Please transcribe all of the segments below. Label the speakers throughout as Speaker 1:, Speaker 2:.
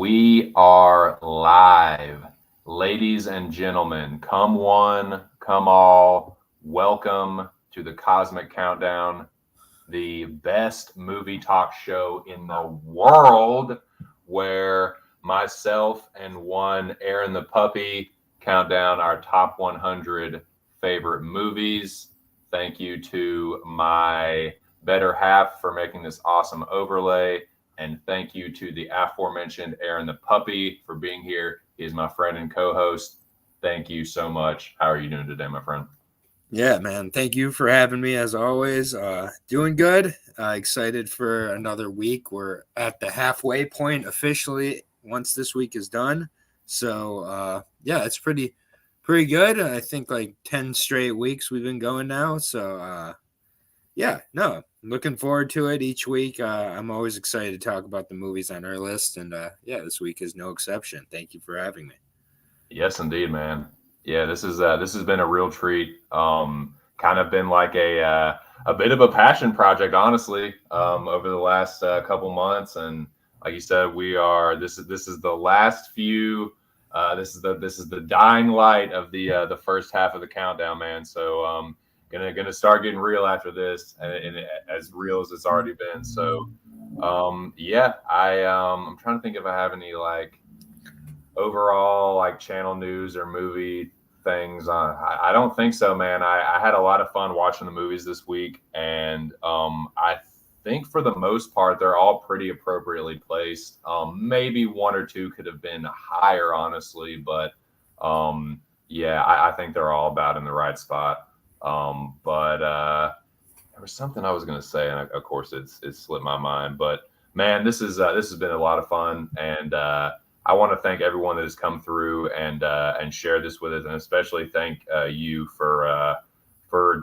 Speaker 1: We are live. Ladies and gentlemen, come one, come all. Welcome to the Cosmic Countdown, the best movie talk show in the world, where myself and one Aaron the puppy count down our top 100 favorite movies. Thank you to my better half for making this awesome overlay. And thank you to the aforementioned Aaron the puppy for being here. He is my friend and co-host. Thank you so much. How are you doing today, my friend?
Speaker 2: Yeah, man. Thank you for having me as always. Doing good. Excited for another week. We're at the halfway point officially once this week is done. So yeah, it's pretty good. I think like 10 straight weeks we've been going now. So yeah, no, looking forward to it each week. I'm always excited to talk about the movies on our list. And yeah, this week is no exception. Thank you for having me.
Speaker 1: Yes, indeed, man. Yeah, this has been a real treat. Kind of been like a bit of a passion project, honestly, over the last couple months. And like you said, we are this is the last few. This is the dying light of the first half of the countdown, man. So gonna start getting real after this, and as real as it's already been. So yeah, I'm trying to think if I have any like overall like channel news or movie things. I don't think so, man. I had a lot of fun watching the movies this week, and I think for the most part they're all pretty appropriately placed. Maybe one or two could have been higher, honestly, but yeah, I think they're all about in the right spot. But there was something I was going to say, and of course it's slipped my mind. But man, this has been a lot of fun, and I want to thank everyone that has come through and share this with us, and especially thank you for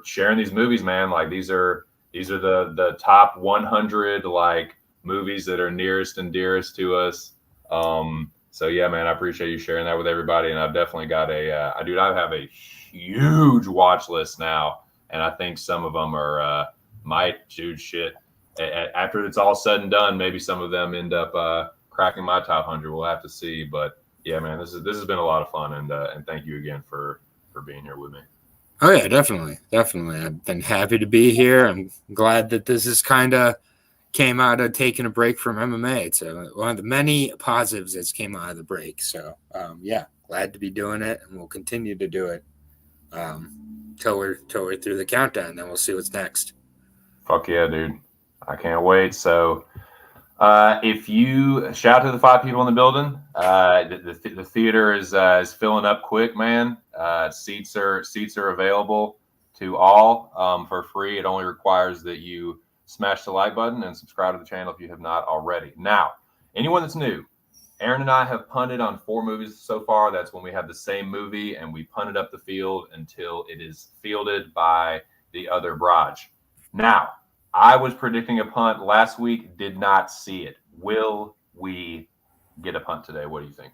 Speaker 1: sharing these movies, man. Like these are the top 100 like movies that are nearest and dearest to us. So yeah, man, I appreciate you sharing that with everybody, and I've definitely got I have a huge watch list now, and I think some of them are might dude shit. After it's all said and done, maybe some of them end up cracking my top 100. We'll have to see, but yeah, man, this has been a lot of fun, and thank you again for being here with me.
Speaker 2: Oh yeah, definitely. I've been happy to be here. I'm glad that this is kind of came out of taking a break from MMA. It's one of the many positives that's came out of the break. So yeah, glad to be doing it, and we'll continue to do it um, till we're through the countdown. Then we'll see what's next.
Speaker 1: Fuck yeah, dude! I can't wait. So if you shout to the five people in the building, the theater is filling up quick, man. Seats are available to all for free. It only requires that you smash the like button and subscribe to the channel if you have not already. Now, anyone that's new, Aaron and I have punted on 4 movies so far. That's when we have the same movie and we punt it up the field until it is fielded by the other barrage. Now, I was predicting a punt last week, did not see it. Will we get a punt today? What do you think?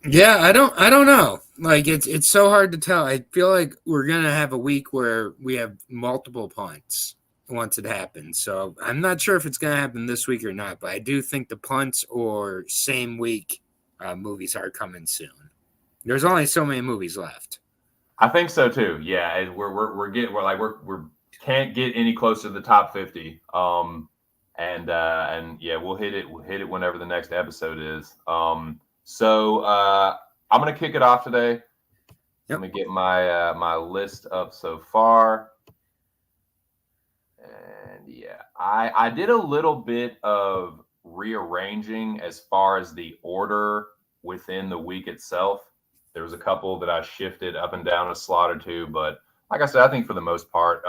Speaker 2: Yeah, I don't know. Like it's so hard to tell. I feel like we're gonna have a week where we have multiple punts once it happens. So I'm not sure if it's gonna happen this week or not, but I do think the punts or same week movies are coming soon. There's only so many movies left.
Speaker 1: I think so too. Yeah, we're getting we're can't get any closer to the top 50. And yeah, we'll hit it whenever the next episode is. So I'm gonna kick it off today. Let
Speaker 2: Yep.
Speaker 1: me get my list up so far. And yeah, I did a little bit of rearranging as far as the order within the week itself. There was a couple that I shifted up and down a slot or two, but like I said, I think for the most part,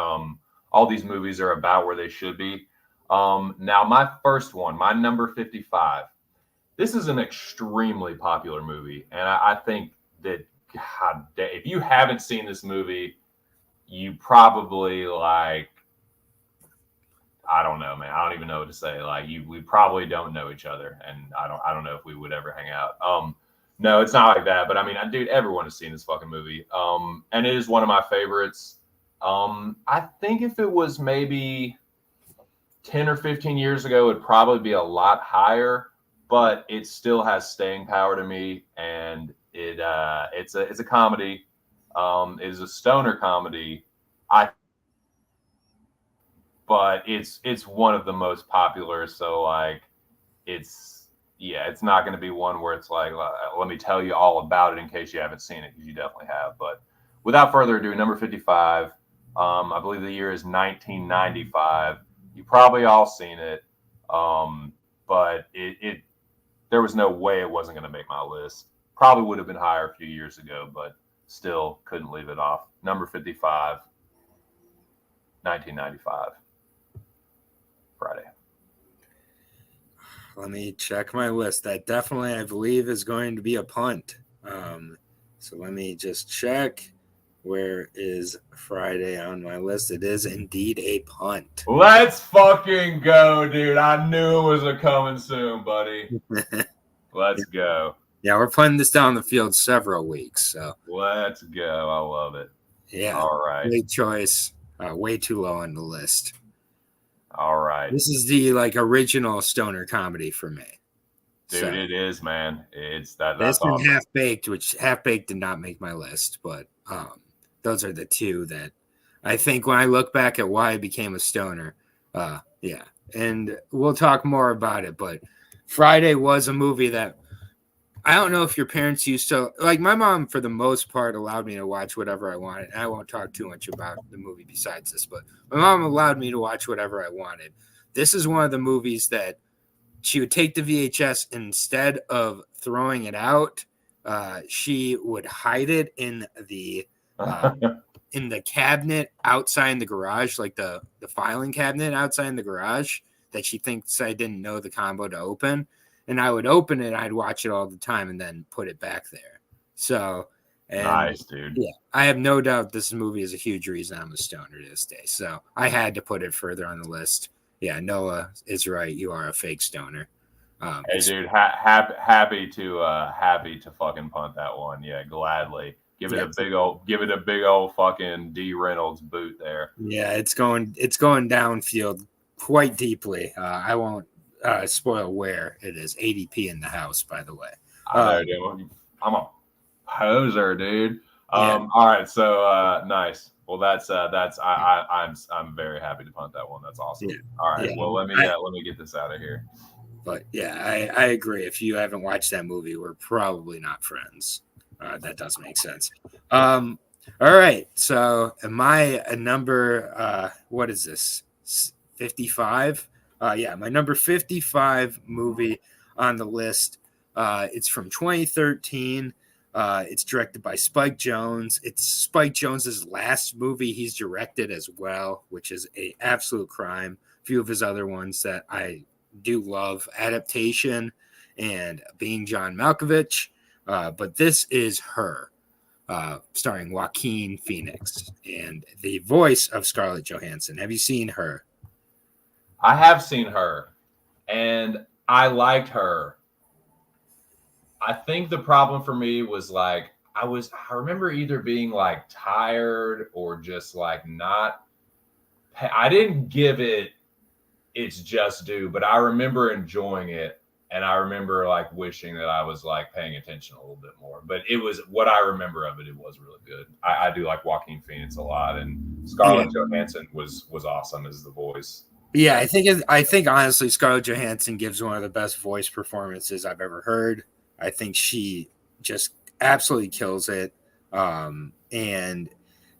Speaker 1: all these movies are about where they should be. Now, my first one, my number 55. This is an extremely popular movie, and I think that if you haven't seen this movie, you probably like I don't know, man. I don't even know what to say. Like we probably don't know each other, and I don't know if we would ever hang out. No, it's not like that. But I mean, dude, everyone has seen this fucking movie. And it is one of my favorites. I think if it was maybe 10 or 15 years ago, it'd probably be a lot higher. but it still has staying power to me, and it's a comedy. It is a stoner comedy. I But it's one of the most popular. So like, it's not going to be one where it's like, let me tell you all about it in case you haven't seen it, because you definitely have. But without further ado, number 55. I believe the year is 1995. You probably all seen it, but it there was no way it wasn't going to make my list. Probably would have been higher a few years ago, but still couldn't leave it off. Number 55, 1995. Friday.
Speaker 2: Let me check my list. That definitely, I believe, is going to be a punt. So let me just check. Where is Friday on my list? It is indeed a punt.
Speaker 1: Let's fucking go, dude. I knew it was a coming soon, buddy. Let's go.
Speaker 2: Yeah, we're putting this down the field several weeks. So
Speaker 1: let's go. I love it.
Speaker 2: Yeah.
Speaker 1: All right.
Speaker 2: Great choice. Way too low on the list.
Speaker 1: All right.
Speaker 2: This is the original stoner comedy for me.
Speaker 1: Dude, so, it is, man. It's that's
Speaker 2: this and awesome. Half-Baked, which Half-Baked did not make my list, but those are the two that I think when I look back at why I became a stoner. Yeah. And we'll talk more about it, but Friday was a movie that I don't know if your parents used to like. My mom, for the most part, allowed me to watch whatever I wanted. And I won't talk too much about the movie besides this, but my mom allowed me to watch whatever I wanted. This is one of the movies that she would take the VHS, instead of throwing it out, she would hide it in the cabinet outside in the garage, like the filing cabinet outside in the garage that she thinks I didn't know the combo to open. And I would open it, I'd watch it all the time, and then put it back there. So,
Speaker 1: nice, dude.
Speaker 2: Yeah, I have no doubt this movie is a huge reason I'm a stoner to this day. So I had to put it further on the list. Yeah, Noah is right. You are a fake stoner.
Speaker 1: Hey, dude, happy to fucking punt that one. Yeah, gladly. Give it a big old fucking D Reynolds boot there.
Speaker 2: Yeah, it's going downfield quite deeply. I won't spoil where it is. ADP in the house, by the way.
Speaker 1: I know, dude. I'm a poser, dude. All right, so nice. Well, I'm very happy to punt that one. That's awesome. Yeah. All right, well let me get this out of here.
Speaker 2: But yeah, I agree. If you haven't watched that movie, we're probably not friends. That does make sense. All right, so am I a number? What is this? 55. Yeah, my number 55 movie on the list. It's from 2013. It's directed by Spike Jonze. It's Spike Jonze's last movie he's directed as well, which is an absolute crime. A few of his other ones that I do love, Adaptation and Being John Malkovich. But this is Her, starring Joaquin Phoenix and the voice of Scarlett Johansson. Have you seen Her?
Speaker 1: I have seen Her, and I liked Her. I think the problem for me was like I remember either being like tired or just like not. I didn't give it its just due, but I remember enjoying it, and I remember like wishing that I was like paying attention a little bit more. But it was what I remember of it. It was really good. I do like Joaquin Phoenix a lot, and Scarlett Johansson was awesome as the voice.
Speaker 2: Yeah, I think honestly, Scarlett Johansson gives one of the best voice performances I've ever heard. I think she just absolutely kills it, and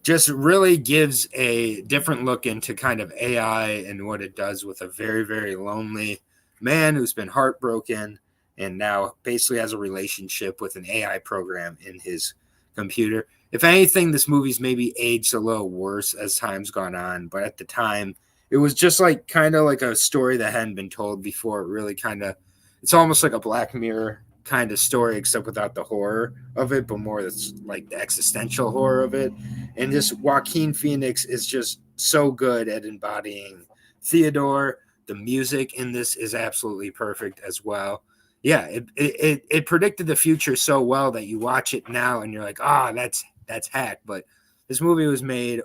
Speaker 2: just really gives a different look into kind of AI and what it does with a very, very lonely man who's been heartbroken and now basically has a relationship with an AI program in his computer. If anything, this movie's maybe aged a little worse as time's gone on, but at the time, it was just like kind of like a story that hadn't been told before. It really kind of, it's almost like a Black Mirror kind of story, except without the horror of it, but more that's like the existential horror of it. And just Joaquin Phoenix is just so good at embodying Theodore. The music in this is absolutely perfect as well. Yeah, it predicted the future so well that you watch it now and you're like, that's hack. But this movie was made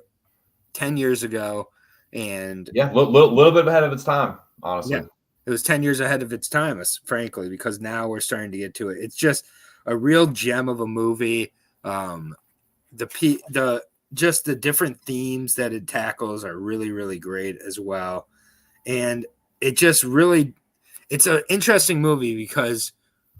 Speaker 2: 10 years ago. And
Speaker 1: yeah, little bit ahead of its time, honestly.
Speaker 2: it was 10 years ahead of its time, frankly, because now we're starting to get to it. It's just a real gem of a movie. The just the different themes that it tackles are really, really great as well. And it just really, it's an interesting movie because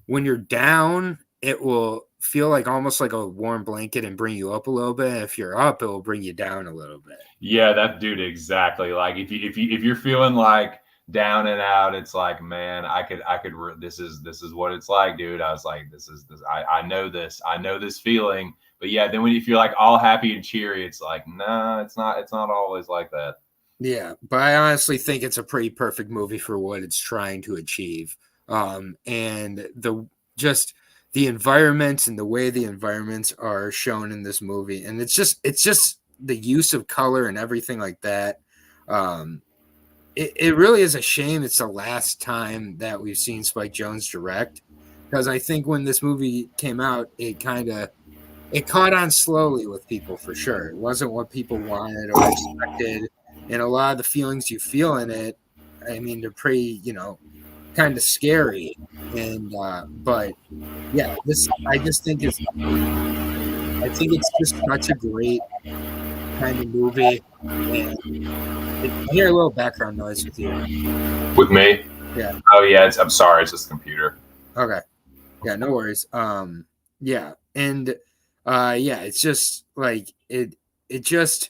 Speaker 2: when you're down, it will feel like almost like a warm blanket and bring you up a little bit. If you're up, it will bring you down a little bit.
Speaker 1: Yeah, that dude exactly. Like if you're feeling like down and out, it's like, man, this is what it's like, dude. I was like, I know this. I know this feeling. But yeah, then when you feel like all happy and cheery, it's like, nah, it's not always like that.
Speaker 2: Yeah, but I honestly think it's a pretty perfect movie for what it's trying to achieve. And just the environments and the way the environments are shown in this movie, and it's just the use of color and everything like that. It really is a shame it's the last time that we've seen Spike Jonze direct, because I think when this movie came out, it caught on slowly with people for sure. It wasn't what people wanted or expected, and a lot of the feelings you feel in it, I mean, they're pretty, kind of scary. And but yeah, I think it's just such a great kind of movie. And I hear a little background noise with you.
Speaker 1: With me?
Speaker 2: Yeah.
Speaker 1: Oh yeah, I'm sorry, it's just the computer.
Speaker 2: Okay. Yeah, no worries. Yeah, and yeah, it's just like it just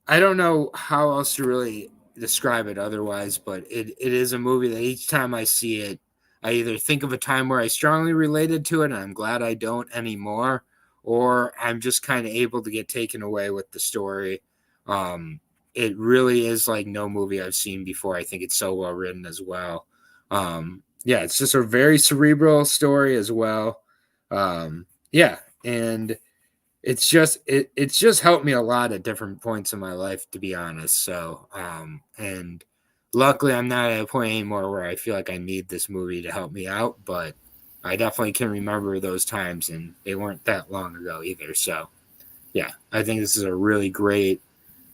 Speaker 2: I don't know how else to really describe it otherwise, but it is a movie that each time I see it, I either think of a time where I strongly related to it and I'm glad I don't anymore, or I'm just kind of able to get taken away with the story. It really is like no movie I've seen before. I think it's so well written as well. Yeah, it's just a very cerebral story as well. Yeah, and it's just helped me a lot at different points in my life, to be honest. So and luckily I'm not at a point anymore where I feel like I need this movie to help me out, but I definitely can remember those times, and they weren't that long ago either. So yeah, I think this is a really great,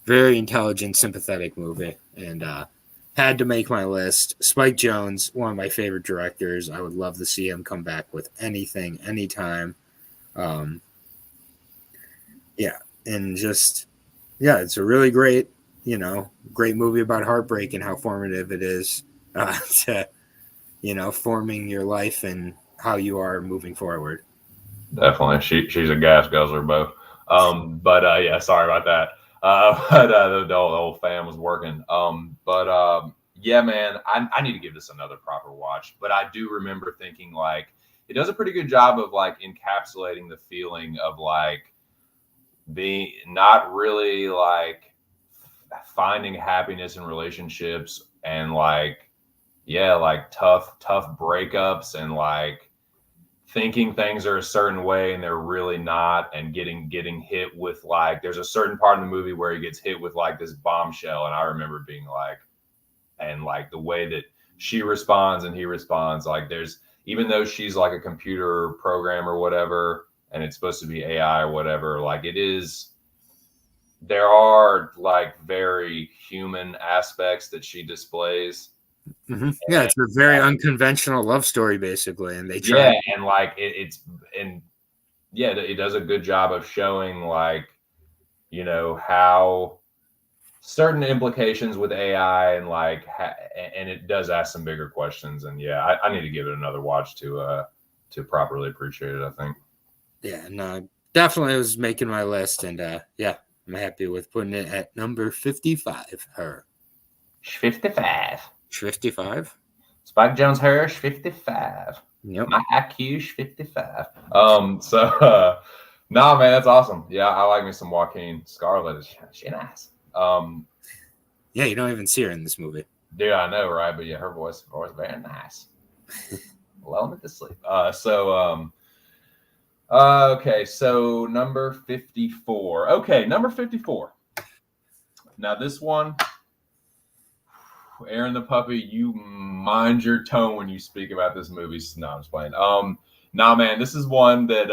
Speaker 2: very intelligent, sympathetic movie, and had to make my list. Spike Jonze, one of my favorite directors. I would love to see him come back with anything, anytime. Um, yeah, and just yeah, it's a really great, great movie about heartbreak and how formative it is to forming your life and how you are moving forward.
Speaker 1: Definitely, she's a gas guzzler, Bo. But yeah, sorry about that. But the old fan was working. Yeah, man, I need to give this another proper watch. But I do remember thinking like it does a pretty good job of like encapsulating the feeling of like being not really like finding happiness in relationships and like yeah, like tough breakups and like thinking things are a certain way and they're really not, and getting hit with like there's a certain part of the movie where he gets hit with like this bombshell, and I remember being like, and like the way that she responds and he responds, like there's, even though she's like a computer program or whatever and it's supposed to be AI or whatever, like it is, there are like very human aspects that she displays.
Speaker 2: Mm-hmm. Yeah, it's a very unconventional love story, basically, and they try.
Speaker 1: Yeah, and like it's and yeah, it does a good job of showing like how certain implications with AI and like and it does ask some bigger questions. And yeah, I need to give it another watch to properly appreciate it, I think.
Speaker 2: Yeah, no, definitely was making my list, and yeah, I'm happy with putting it at number 55. Her
Speaker 1: 55.
Speaker 2: 55.
Speaker 1: Spike Jonze Harris 55.
Speaker 2: Yep.
Speaker 1: My IQ's 55. So nah, man, that's awesome. Yeah, I like me some Joaquin Scarlett. She nice.
Speaker 2: Yeah, you don't even see her in this movie.
Speaker 1: Dude, I know, right? But yeah, her voice very nice. Lull me to sleep. Okay, so number 54. Okay, number 54. Now this one, Aaron the puppy, you mind your tone when you speak about this movie. No, I'm just playing. Nah, man, this is one that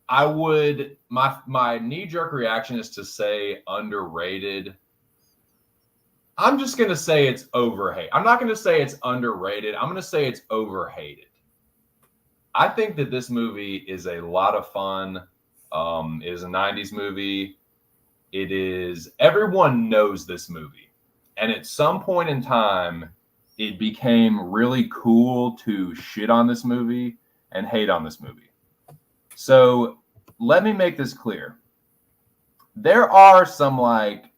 Speaker 1: I would, my knee jerk reaction is to say underrated, I'm just going to say it's overhated. I'm not going to say it's underrated. I'm going to say it's overhated. I think that this movie is a lot of fun. It is a 90s movie. It is, everyone knows this movie. And at some point in time, it became really cool to shit on this movie and hate on this movie. So let me make this clear. There are some like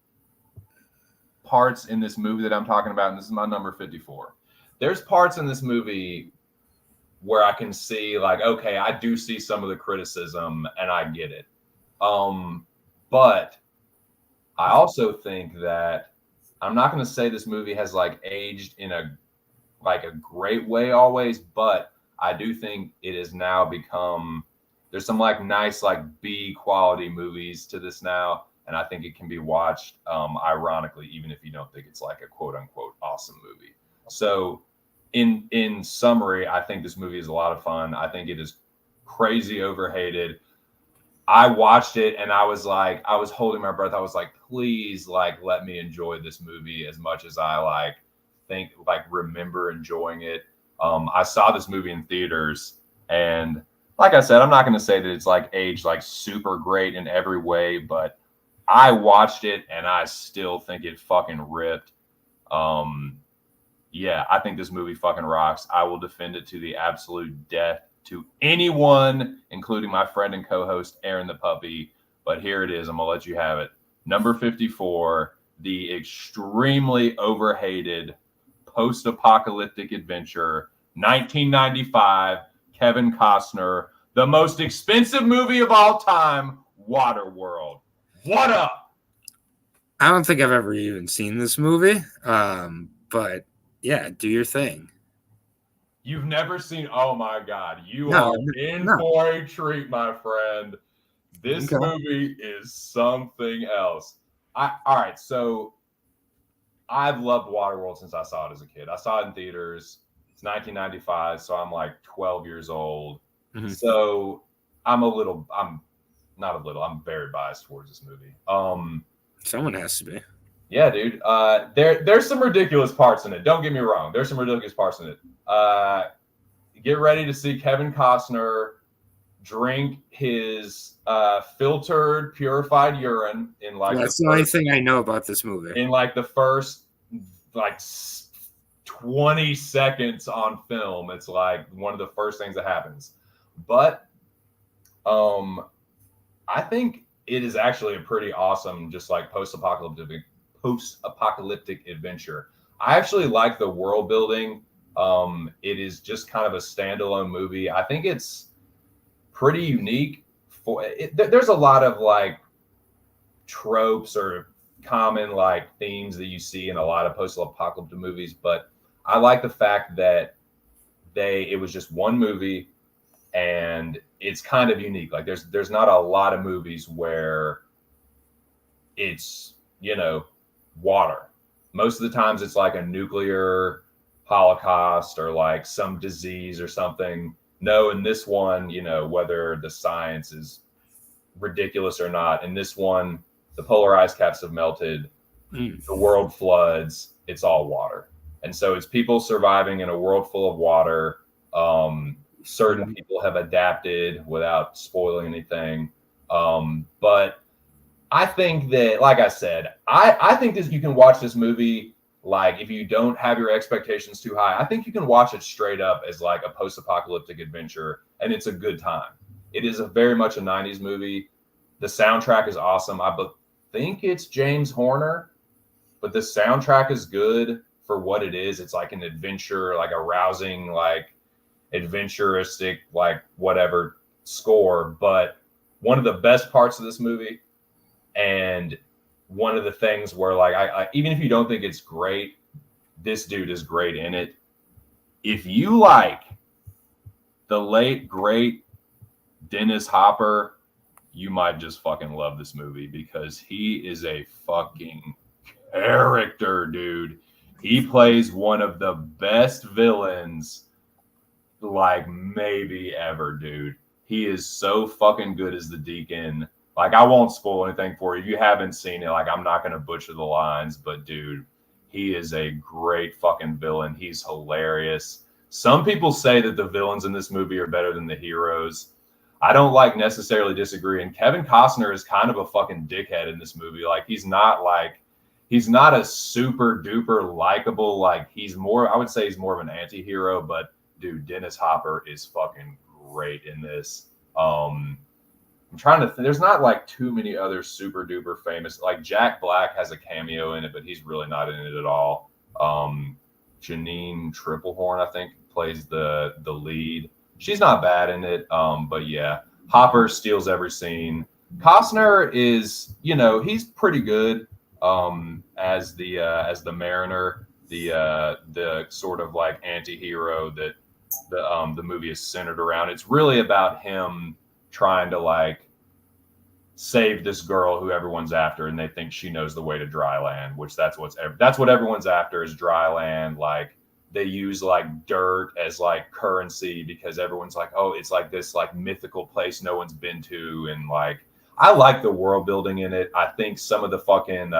Speaker 1: parts in this movie that I'm talking about, and this is my number 54. There's parts in this movie where I can see like, okay, I do see some of the criticism and I get it. But I also think that I'm not going to say this movie has like aged in a great way always, but I do think it has now become, there's some like nice like B quality movies to this now, and I think it can be watched ironically, even if you don't think it's like a quote unquote awesome movie. So in summary, I think this movie is a lot of fun. I think it is crazy overhated. I watched it and I was holding my breath. I was like, please, like, let me enjoy this movie as much as I remember enjoying it. I saw this movie in theaters, and like I said, I'm not going to say that it's like aged like super great in every way, but I watched it and I still think it fucking ripped. Yeah, I think this movie fucking rocks. I will defend it to the absolute death to anyone, including my friend and co-host Aaron the Puppy. But here it is. I'm gonna let you have it. Number 54, the extremely overhated post-apocalyptic adventure, 1995, Kevin Costner, the most expensive movie of all time, Waterworld. What up?
Speaker 2: I don't think I've ever even seen this movie, but yeah, do your thing.
Speaker 1: You've never seen? Oh my God, you are in for a treat, my friend. This movie is something else. All right, so I've loved Waterworld since I saw it as a kid. I saw it in theaters. It's 1995, so I'm like 12 years old. Mm-hmm. So I'm very biased towards this movie.
Speaker 2: Someone has to be.
Speaker 1: Yeah, dude. There's some ridiculous parts in it. Don't get me wrong. There's some ridiculous parts in it. Get ready to see Kevin Costner drink his filtered, purified urine in like.
Speaker 2: That's the only thing I know about this movie.
Speaker 1: In like the first 20 seconds on film, it's like one of the first things that happens. But I think it is actually a pretty awesome, just like post-apocalyptic adventure. I actually like the world building. It is just kind of a standalone movie. I think it's pretty unique. There's a lot of like tropes or common like themes that you see in a lot of post-apocalyptic movies, but I like the fact that it was just one movie, and it's kind of unique. Like there's not a lot of movies where it's, water. Most of the times it's like a nuclear holocaust or like some disease or something. No, in this one, whether the science is ridiculous or not, in this one, the polar ice caps have melted, the world floods, it's all water. And so it's people surviving in a world full of water. Certain people have adapted without spoiling anything. But I think that, like I said, I think that you can watch this movie, like if you don't have your expectations too high, I think you can watch it straight up as like a post-apocalyptic adventure, and it's a good time. It is very much a 90s movie. The soundtrack is awesome. I think it's James Horner, but the soundtrack is good for what it is. It's like an adventure, like a rousing, like adventuristic, like whatever score. But one of the best parts of this movie, and one of the things where like I even if you don't think it's great, this dude is great in it. If you like the late great Dennis Hopper, you might just fucking love this movie, because he is a fucking character, dude. He plays one of the best villains like maybe ever, dude. He is so fucking good as the Deacon. Like, I won't spoil anything for you. If you haven't seen it, like, I'm not going to butcher the lines, but dude, He is a great fucking villain. He's hilarious. Some people say that the villains in this movie are better than the heroes. I don't like necessarily disagree. And Kevin Costner is kind of a fucking dickhead in this movie. Like he's not a super duper likable. Like he's more, I would say he's more of an anti-hero, but dude, Dennis Hopper is fucking great in this. I'm trying to there's not like too many other super duper famous, like Jack Black has a cameo in it, but he's really not in it at all. Janine Triplehorn, I think, plays the lead. She's not bad in it. But yeah, Hopper steals every scene. Costner is, he's pretty good as the Mariner, the sort of like anti-hero that the movie is centered around. It's really about him trying to like save this girl who everyone's after, and they think she knows the way to dry land, which that's what everyone's after is dry land. Like they use like dirt as like currency because everyone's like, oh, it's like this like mythical place no one's been to. And like, I like the world building in it. I think some of the fucking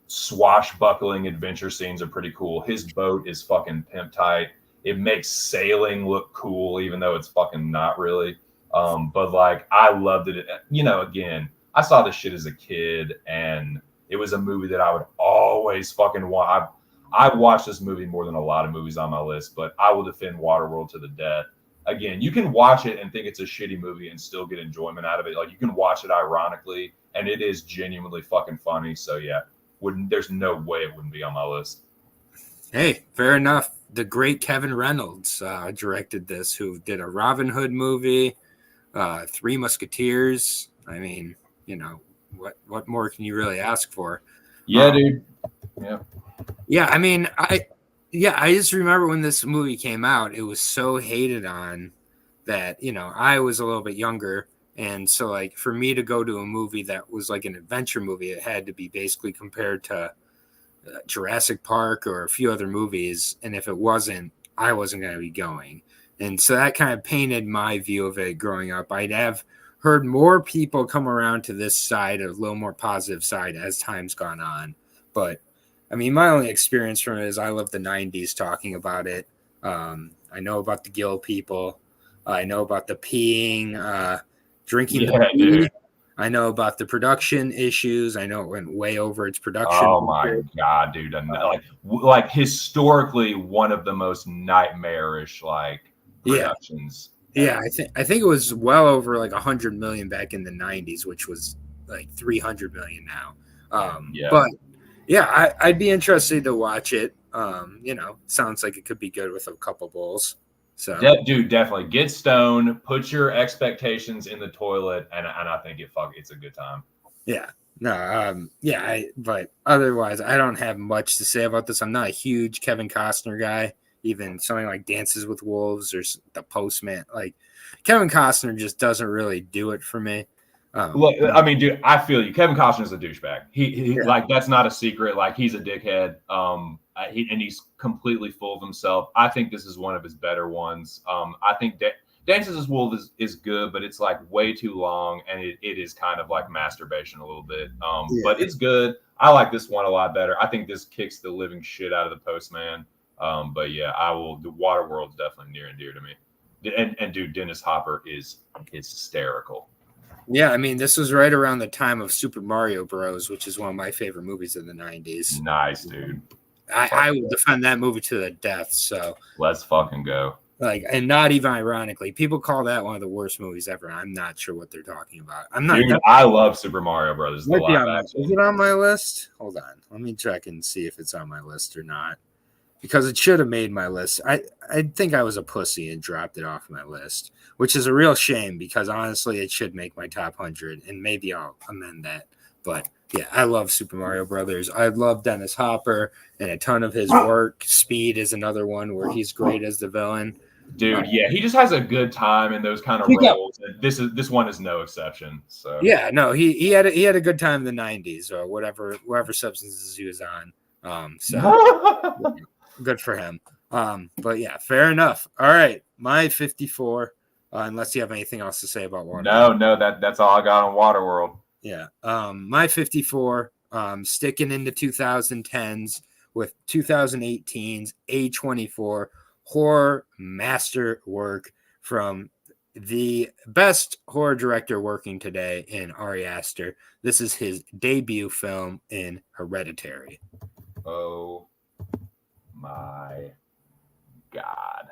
Speaker 1: swashbuckling adventure scenes are pretty cool. His boat is fucking pimp tight. It makes sailing look cool, even though it's fucking not really. But like, I loved it. Again, I saw this shit as a kid, and it was a movie that I would always fucking watch. I watched this movie more than a lot of movies on my list, but I will defend Waterworld to the death. Again, you can watch it and think it's a shitty movie and still get enjoyment out of it. Like you can watch it ironically, and it is genuinely fucking funny. So yeah, there's no way it wouldn't be on my list.
Speaker 2: Hey, fair enough. The great Kevin Reynolds directed this, who did a Robin Hood movie, Three Musketeers. I mean, what more can you really ask for?
Speaker 1: Yeah, dude. Yeah.
Speaker 2: Yeah, I mean, I just remember when this movie came out, it was so hated on that, I was a little bit younger. And so like for me to go to a movie that was like an adventure movie, it had to be basically compared to Jurassic Park or a few other movies. And if it wasn't, I wasn't going to be going. And so that kind of painted my view of it growing up. I'd have heard more people come around to this side, a little more positive side as time's gone on. But I mean, my only experience from it is I love the 90s talking about it. I know about the Gill people. I know about the peeing, drinking the pee. Dude. I know about the production issues. I know it went way over its production.
Speaker 1: Oh my God, dude. Like historically one of the most nightmarish like productions.
Speaker 2: Yeah, I think it was well over like 100 million back in the 90s, which was like 300 million now. But yeah, I'd be interested to watch it. Sounds like it could be good with a couple bowls. So,
Speaker 1: dude, definitely get stoned, put your expectations in the toilet, and I think it's a good time.
Speaker 2: Yeah, no, but otherwise, I don't have much to say about this. I'm not a huge Kevin Costner guy. Even something like Dances with Wolves or The Postman, like Kevin Costner just doesn't really do it for me.
Speaker 1: Look, I mean, dude, I feel you. Kevin Costner's a douchebag. He like that's not a secret. Like he's a dickhead. He's completely full of himself. I think this is one of his better ones. I think Dances with Wolves is good, but it's like way too long, and it is kind of like masturbation a little bit. But it's good. I like this one a lot better. I think this kicks the living shit out of The Postman. But yeah, the Waterworld's definitely near and dear to me. And dude, Dennis Hopper is hysterical.
Speaker 2: Yeah, I mean, this was right around the time of Super Mario Bros., which is one of my favorite movies of the 90s.
Speaker 1: Nice, dude.
Speaker 2: I will defend that movie to the death. So
Speaker 1: let's fucking go.
Speaker 2: Like, and not even ironically, people call that one of the worst movies ever. I'm not sure what they're talking about. Dude,
Speaker 1: I love Super Mario Brothers.
Speaker 2: Is it on my list? Hold on, let me check and see if it's on my list or not. Because it should have made my list. I think I was a pussy and dropped it off my list, which is a real shame because honestly, it should make my top 100, and maybe I'll amend that. But yeah, I love Super Mario Brothers. I love Dennis Hopper and a ton of his work. Speed is another one where he's great as the villain.
Speaker 1: Dude, yeah, he just has a good time in those kind of roles. And this one is no exception. So
Speaker 2: yeah, no, he had a good time in the 90s or whatever substances he was on. So good for him. But yeah, fair enough. All right, my 54. Unless you have anything else to say about Waterworld.
Speaker 1: No, that's all I got on Waterworld.
Speaker 2: Yeah. My 54 sticking into 2010s with 2018's A24 horror masterwork from the best horror director working today in Ari Aster. This is his debut film in Hereditary.
Speaker 1: Oh my God.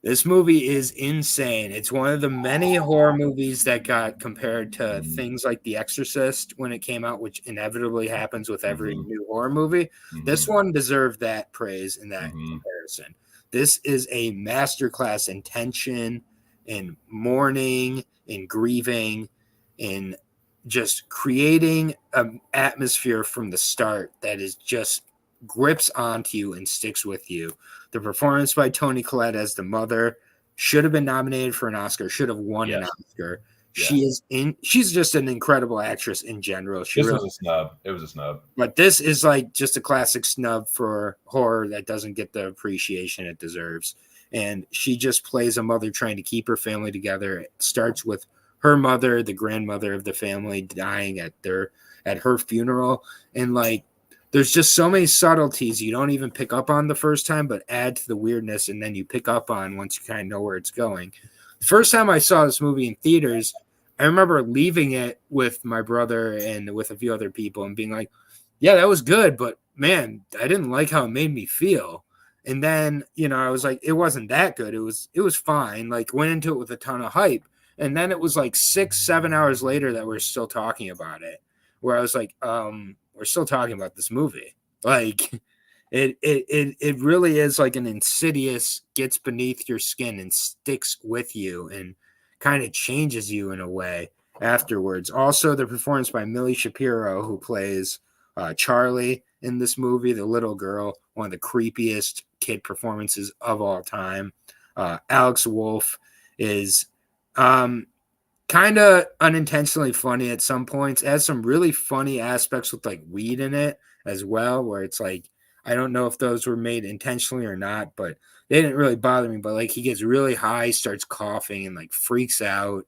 Speaker 2: This movie is insane. It's one of the many horror movies that got compared to things like The Exorcist when it came out, which inevitably happens with every new horror movie. This one deserved that praise in that comparison. This is a masterclass in tension, in mourning, in grieving, in just creating an atmosphere from the start that is just grips onto you and sticks with you. The performance by Toni Collette as the mother should have been nominated for an Oscar, should have won an Oscar. She's just an incredible actress in general.
Speaker 1: This was a snub. It was a snub.
Speaker 2: But this is like just a classic snub for horror that doesn't get the appreciation it deserves. And she just plays a mother trying to keep her family together. It starts with her mother, the grandmother of the family, dying at her funeral. And like, there's just so many subtleties you don't even pick up on the first time, but add to the weirdness, and then you pick up on once you kind of know where it's going. The first time I saw this movie in theaters, I remember leaving it with my brother and with a few other people and being like, yeah, that was good, but man, I didn't like how it made me feel. And then, I was like, it wasn't that good. It was fine. Like, went into it with a ton of hype. And then it was like 6-7 hours later that we're still talking about it, where I was like, we're still talking about this movie. Like it really is like an insidious, gets beneath your skin and sticks with you and kind of changes you in a way afterwards. Also, the performance by Millie Shapiro, who plays Charlie in this movie, the little girl, one of the creepiest kid performances of all time. Alex Wolff is kind of unintentionally funny at some points, has some really funny aspects with like weed in it as well, where it's like, I don't know if those were made intentionally or not, but they didn't really bother me. But like, he gets really high, starts coughing and like freaks out.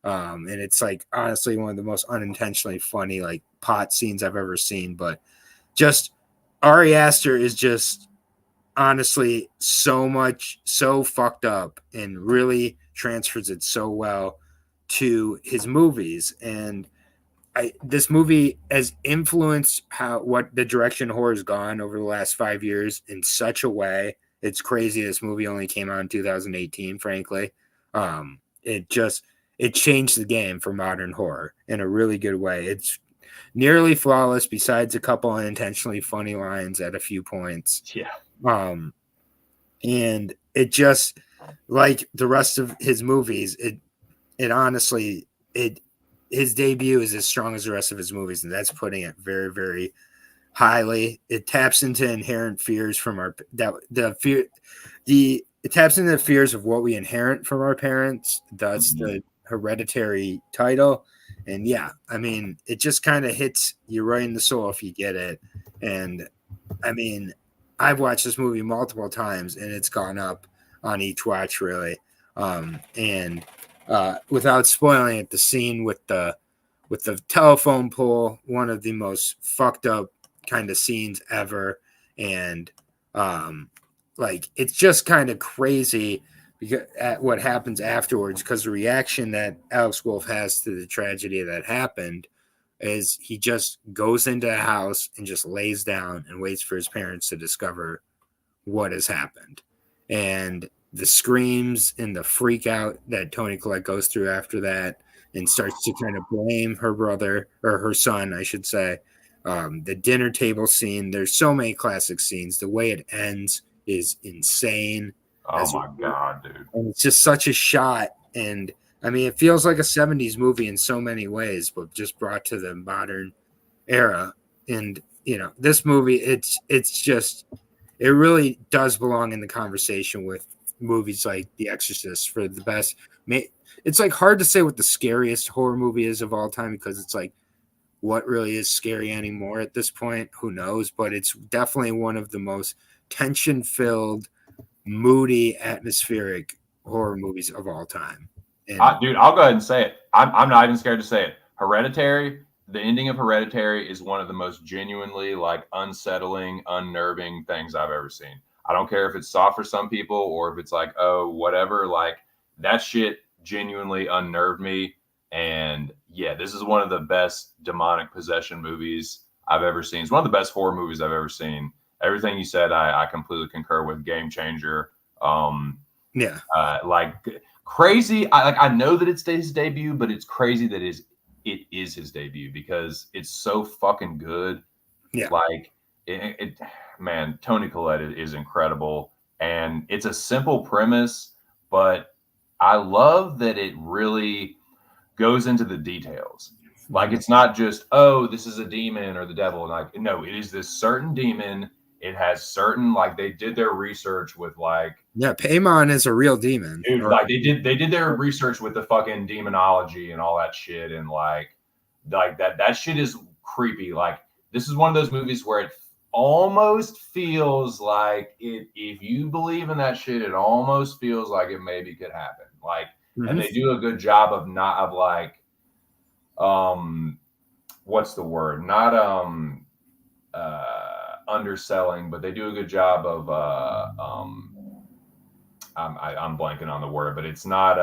Speaker 2: And it's like, honestly, one of the most unintentionally funny like pot scenes I've ever seen. But just Ari Aster is just honestly so fucked up and really transfers it so well to his movies. And this movie has influenced what the direction horror's gone over the last 5 years in such a way. It's crazy. This movie only came out in 2018, frankly. It changed the game for modern horror in a really good way. It's nearly flawless besides a couple unintentionally funny lines at a few points.
Speaker 1: Yeah.
Speaker 2: And it just, like the rest of his movies, it honestly, his debut is as strong as the rest of his movies, and that's putting it very, very highly. It taps into inherent fears from it taps into the fears of what we inherit from our parents. That's the Hereditary title. And yeah, I mean, it just kind of hits you right in the soul if you get it. And I mean, I've watched this movie multiple times, and it's gone up on each watch, really. And without spoiling it, the scene with the telephone pole, one of the most fucked up kind of scenes ever. And like, it's just kind of crazy at what happens afterwards, because the reaction that Alex Wolff has to the tragedy that happened is he just goes into a house and just lays down and waits for his parents to discover what has happened. And the screams and the freak out that Toni Collette goes through after that, and starts to kind of blame her brother, or her son, I should say. The dinner table scene, there's so many classic scenes. The way it ends is insane.
Speaker 1: Oh my God, dude.
Speaker 2: And it's just such a shot. And I mean, it feels like a 70s movie in so many ways, but just brought to the modern era. And, this movie, it's just, it really does belong in the conversation with movies like The Exorcist for the best. It's like hard to say what the scariest horror movie is of all time, because it's like, what really is scary anymore at this point? Who knows? But it's definitely one of the most tension-filled, moody, atmospheric horror movies of all time. And
Speaker 1: Dude, I'll go ahead and say it. I'm not even scared to say it. Hereditary the ending of Hereditary is one of the most genuinely like unsettling, unnerving things I've ever seen. I don't care if it's soft for some people or if it's like, oh, whatever. Like that shit genuinely unnerved me. And yeah, this is one of the best demonic possession movies I've ever seen. It's one of the best horror movies I've ever seen. Everything you said, I completely concur with. Game changer.
Speaker 2: Yeah.
Speaker 1: Like crazy. I know that it's his debut, but it's crazy that it is his debut because it's so fucking good.
Speaker 2: Yeah.
Speaker 1: Like man, Toni Collette is incredible, and it's a simple premise, but I love that it really goes into the details. Like it's not just, oh, this is a demon or the devil. Like, no, it is this certain demon. It has certain, like they did their research with like,
Speaker 2: yeah, Paimon is a real demon.
Speaker 1: dude, like they did their research with the fucking demonology and all that shit, and like that shit is creepy. Like this is one of those movies where it almost feels like if you believe in that shit, it almost feels like it maybe could happen. Like, and they do a good job of not of like, what's the word? Not underselling, but they do a good job of I'm blanking on the word, but it's not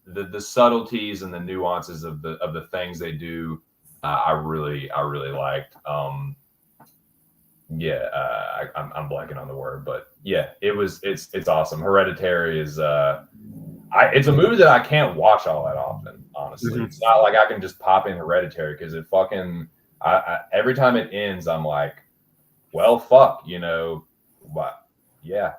Speaker 1: the subtleties and the nuances of the things they do. I really liked. I'm blanking on the word, but yeah, it's awesome. Hereditary is it's a movie that I can't watch all that often. Honestly, it's not like I can just pop in Hereditary because it fucking every time it ends, I'm like, well, fuck, but yeah.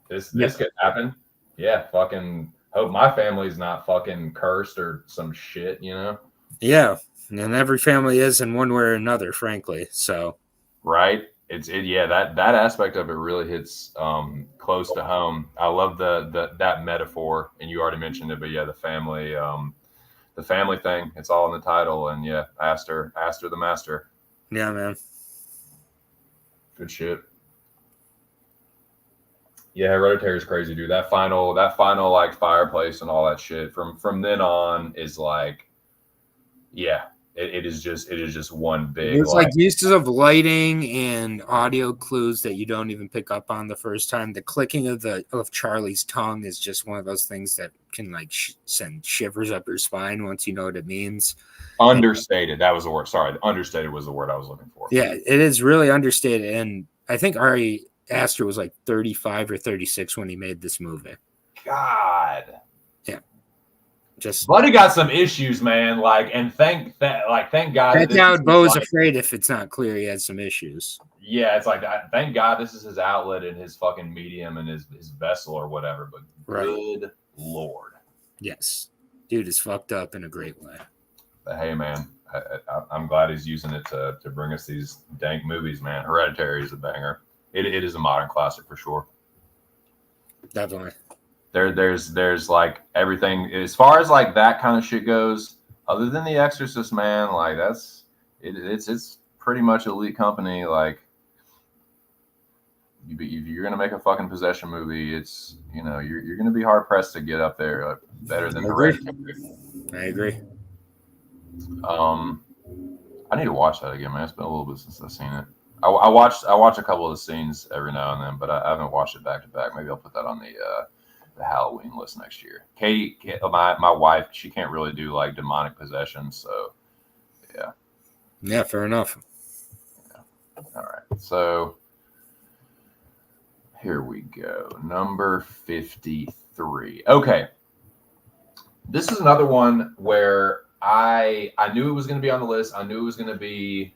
Speaker 1: This could happen. Yeah, fucking hope my family's not fucking cursed or some shit,
Speaker 2: Yeah, and every family is in one way or another, frankly. So,
Speaker 1: right? That aspect of it really hits close to home. I love that metaphor, and you already mentioned it, but yeah, the family thing. It's all in the title, and yeah, Aster the Master.
Speaker 2: Yeah, man.
Speaker 1: Good shit. Yeah, Hereditary is crazy, dude. That final like fireplace and all that shit from then on is like, yeah, it is just one big.
Speaker 2: There's like uses of lighting and audio clues that you don't even pick up on the first time. The clicking of Charlie's tongue is just one of those things that can like send shivers up your spine once you know what it means.
Speaker 1: Understated. That was the word. Sorry, understated was the word I was looking for.
Speaker 2: Yeah, it is really understated, and I think Ari Aster was like 35 or 36 when he made this movie.
Speaker 1: God.
Speaker 2: Yeah. Just
Speaker 1: Buddy got some issues, man. Like, and thank God.
Speaker 2: That's how Bo's afraid if it's not clear he has some issues.
Speaker 1: Yeah, it's like thank God this is his outlet and his fucking medium and his vessel or whatever. But good Lord.
Speaker 2: Yes. Dude is fucked up in a great way.
Speaker 1: But hey, man, I'm glad he's using it to bring us these dank movies, man. Hereditary is a banger. It is a modern classic for sure.
Speaker 2: Definitely.
Speaker 1: There's like everything as far as like that kind of shit goes. Other than The Exorcist, man, like it's pretty much elite company. Like if you're gonna make a fucking possession movie, it's you're gonna be hard pressed to get up there like, better than Hereditary.
Speaker 2: I agree.
Speaker 1: I need to watch that again, man. It's been a little bit since I've seen it. I watch a couple of the scenes every now and then, but I haven't watched it back to back. Maybe I'll put that on the Halloween list next year. Katie, my wife, she can't really do like demonic possession, so yeah.
Speaker 2: Yeah, fair enough.
Speaker 1: Yeah. All right, so here we go. Number 53. Okay, this is another one where I knew it was going to be on the list. I knew it was going to be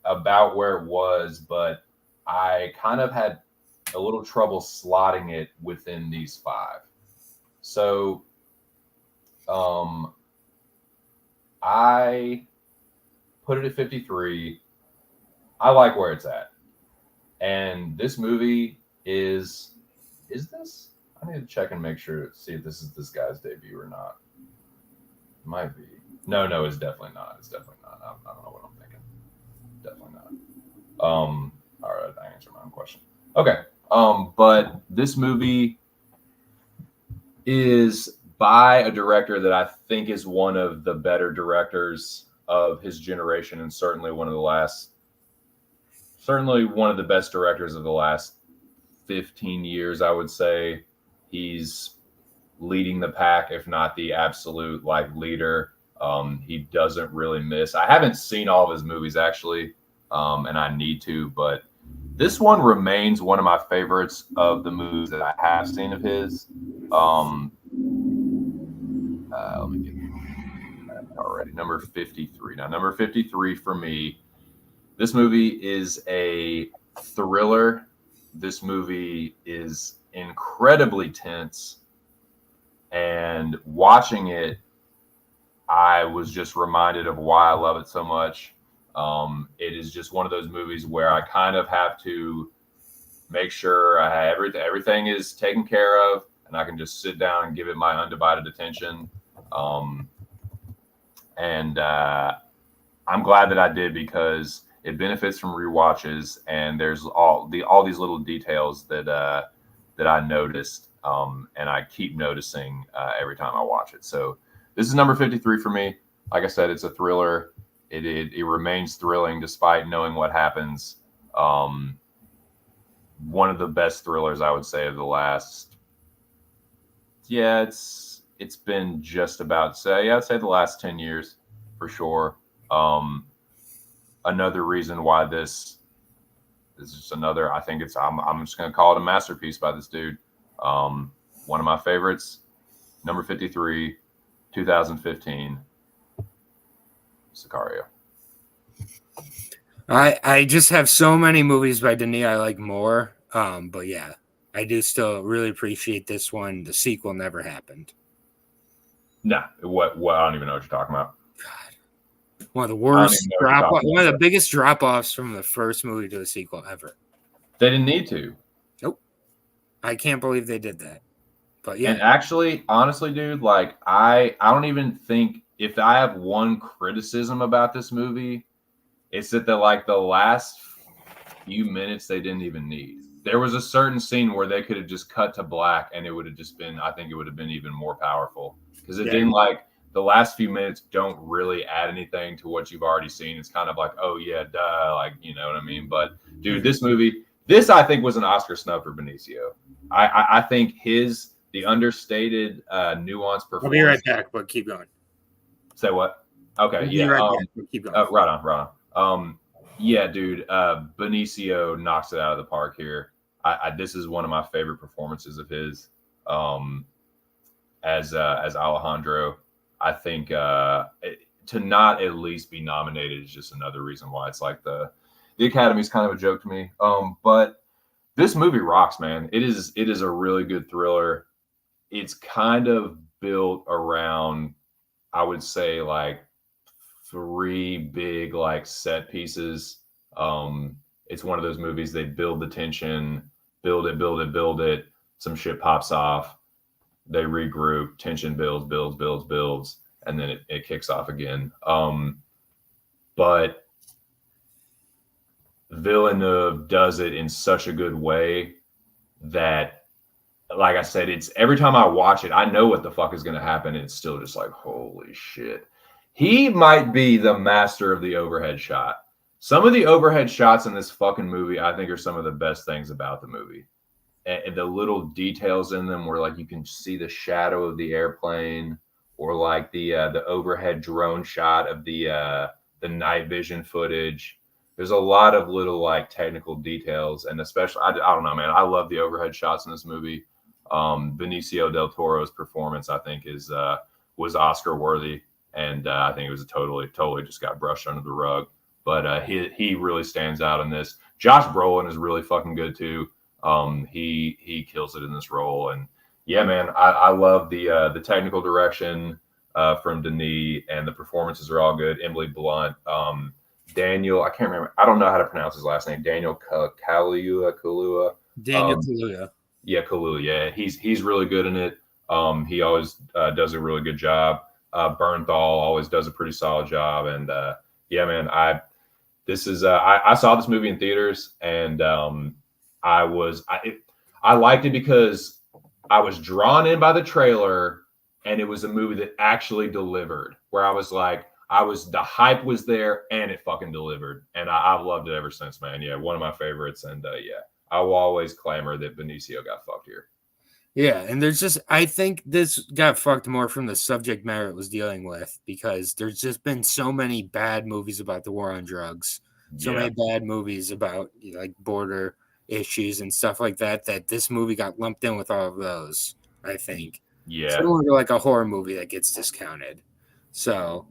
Speaker 1: about where it was, but I kind of had a little trouble slotting it within these five. So I put it at 53. I like where it's at. And this movie is this? I need to check and make sure, see if this is this guy's debut or not. It might be. No, it's definitely not. It's definitely not. I don't know what I'm thinking. Definitely not. All right, I answered my own question. Okay. But this movie is by a director that I think is one of the better directors of his generation, and certainly one of the best directors of the last 15 years, I would say. He's leading the pack, if not the absolute like leader. He doesn't really miss. I haven't seen all of his movies actually, and I need to, but this one remains one of my favorites of the movies that I have seen of his. Let me get that already. Number 53. Now, number 53 for me, this movie is a thriller. This movie is incredibly tense. And watching it, I was just reminded of why I love it so much. It is just one of those movies where I kind of have to make sure I have everything is taken care of, and I can just sit down and give it my undivided attention. And I'm glad that I did, because it benefits from rewatches, and there's all these little details that I noticed, and I keep noticing every time I watch it. So this is number 53 for me. Like I said, it's a thriller. It remains thrilling despite knowing what happens. One of the best thrillers, I would say, of the last. Yeah, it's been just about I'd say the last 10 years for sure. Another reason why this is just another. I think I'm just gonna call it a masterpiece by this dude. One of my favorites, number 53, 2015. Sicario.
Speaker 2: I just have so many movies by Denis I like more. But yeah, I do still really appreciate this one. The sequel never happened.
Speaker 1: Nah, what I don't even know what you're talking about.
Speaker 2: God. One of the worst one of the biggest drop-offs from the first movie to the sequel ever.
Speaker 1: They didn't need to.
Speaker 2: Nope. I can't believe they did that. But yeah.
Speaker 1: And actually, honestly, dude, like I don't even think, if I have one criticism about this movie, it's that the last few minutes they didn't even need. There was a certain scene where they could have just cut to black, and it would have just been, I think it would have been even more powerful, because it didn't, like, the last few minutes don't really add anything to what you've already seen. It's kind of like, oh yeah, duh, like, you know what I mean? But dude, this movie, I think was an Oscar snub for Benicio. I think the understated, nuanced performance.
Speaker 2: I'll be right back, but keep going.
Speaker 1: Say what? Okay, yeah.
Speaker 2: Keep going.
Speaker 1: Right on. Yeah, dude. Benicio knocks it out of the park here. This is one of my favorite performances of his. As Alejandro, I think to not at least be nominated is just another reason why it's like the Academy's kind of a joke to me. But this movie rocks, man. It is a really good thriller. It's kind of built around, I would say, like 3 big like set pieces. It's one of those movies, they build the tension, build it. Some shit pops off. They regroup, tension builds, and then it kicks off again. But Villeneuve does it in such a good way that, like I said, it's every time I watch it, I know what the fuck is going to happen. And it's still just like, holy shit. He might be the master of the overhead shot. Some of the overhead shots in this fucking movie, I think, are some of the best things about the movie. And the little details in them where, like, you can see the shadow of the airplane, or like the overhead drone shot of the night vision footage. There's a lot of little like technical details, and especially, I don't know, man. I love the overhead shots in this movie. Benicio del Toro's performance, I think, was Oscar worthy, and I think it was totally just got brushed under the rug. But he really stands out in this. Josh Brolin is really fucking good too. He kills it in this role, and yeah, man, I love the technical direction from Denis, and the performances are all good. Emily Blunt, Daniel, I can't remember. I don't know how to pronounce his last name. Daniel Kaluuya.
Speaker 2: Daniel Kaluuya.
Speaker 1: Yeah, Kaluuya. Yeah, he's really good in it. He always does a really good job. Bernthal always does a pretty solid job, and yeah, man, I saw this movie in theaters, and I liked it because I was drawn in by the trailer, and it was a movie that actually delivered, where I was like, the hype was there and it fucking delivered. And I've loved it ever since, man. Yeah, one of my favorites. And yeah, I will always clamor that Benicio got fucked here.
Speaker 2: Yeah, and there's just I think this got fucked more from the subject matter it was dealing with because there's just been so many bad movies about the war on drugs, so many bad movies about like border issues and stuff like that that this movie got lumped in with all of those, I think.
Speaker 1: Yeah.
Speaker 2: Similar to like a horror movie that gets discounted. So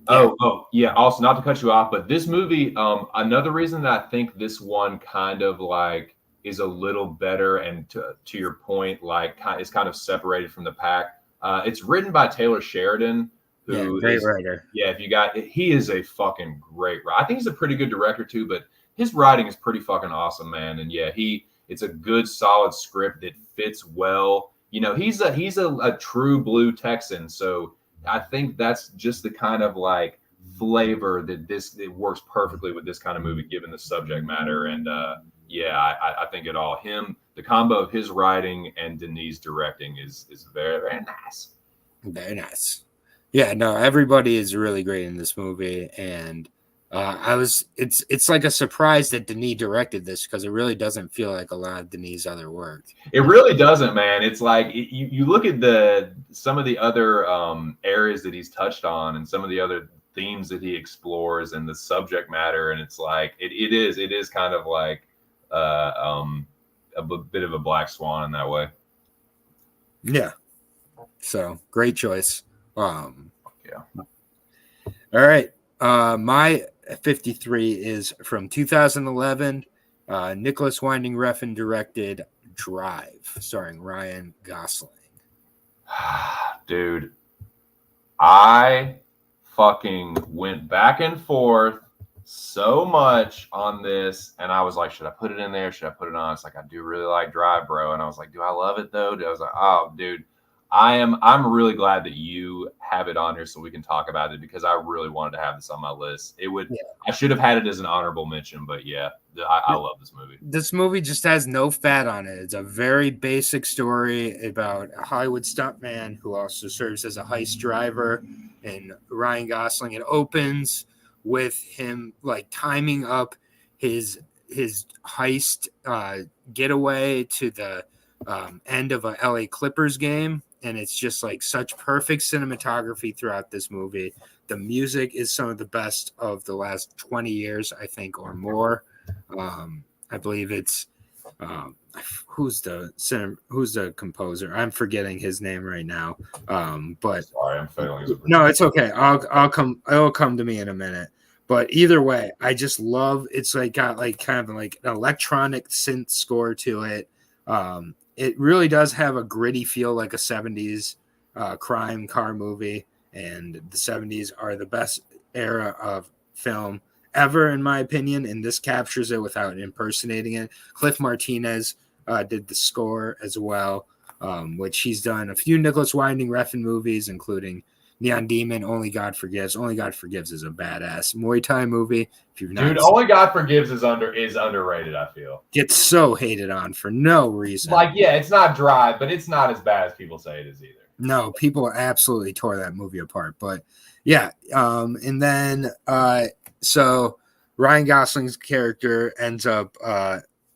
Speaker 1: Oh, yeah. Also, not to cut you off, but this movie, another reason that I think this one kind of like is a little better, and to your point, like is kind of separated from the pack. It's written by Taylor Sheridan, who
Speaker 2: great writer.
Speaker 1: Yeah, if you got, he is a fucking great writer. I think he's a pretty good director too, but his writing is pretty fucking awesome, man. And yeah, it's a good, solid script that fits well. You know, he's a true blue Texan, so I think that's just the kind of like flavor that it works perfectly with this kind of movie, given the subject matter. And yeah, I think the combo of his writing and Denis directing is very, very nice.
Speaker 2: Very nice. Yeah, no, everybody is really great in this movie, and it's like a surprise that Denis directed this because it really doesn't feel like a lot of Denis' other work.
Speaker 1: It really doesn't, man. It's like you look at some of the other areas that he's touched on and some of the other themes that he explores and the subject matter, and it's like it is kind of like a bit of a black swan in that way.
Speaker 2: Yeah. So great choice.
Speaker 1: Yeah.
Speaker 2: All right. My 53 is from 2011. Nicholas Winding Refn directed Drive, starring Ryan Gosling.
Speaker 1: Dude, I fucking went back and forth so much on this, and I was like, should I put it in there? Should I put it on? It's like, I do really like Drive, bro. And I was like, do I love it though? I was like, oh, dude, I'm really glad that you have it on here so we can talk about it, because I really wanted to have this on my list. I should have had it as an honorable mention, but yeah, I love this movie.
Speaker 2: This movie just has no fat on it. It's a very basic story about a Hollywood stuntman who also serves as a heist driver, and Ryan Gosling. It opens with him like timing up his heist getaway to the end of a LA Clippers game, and it's just like such perfect cinematography throughout this movie. The music is some of the best of the last 20 years, I think, or more. I believe it's who's the composer? I'm forgetting his name right now. But
Speaker 1: sorry, I'm failing.
Speaker 2: No, it's okay. It'll come to me in a minute. But either way, I just love it's like got like kind of like an electronic synth score to it. It really does have a gritty feel, like a 70s crime car movie, and the 70s are the best era of film ever, in my opinion, and this captures it without impersonating it. Cliff Martinez did the score as well, which he's done a few Nicholas Winding Refn movies, including Neon Demon, Only God Forgives. Only God Forgives is a badass Muay Thai movie. If you've not
Speaker 1: Only God Forgives is underrated, I feel.
Speaker 2: Gets so hated on for no reason.
Speaker 1: Like, yeah, it's not dry, but it's not as bad as people say it is either.
Speaker 2: No, people absolutely tore that movie apart. But yeah, and then so Ryan Gosling's character ends up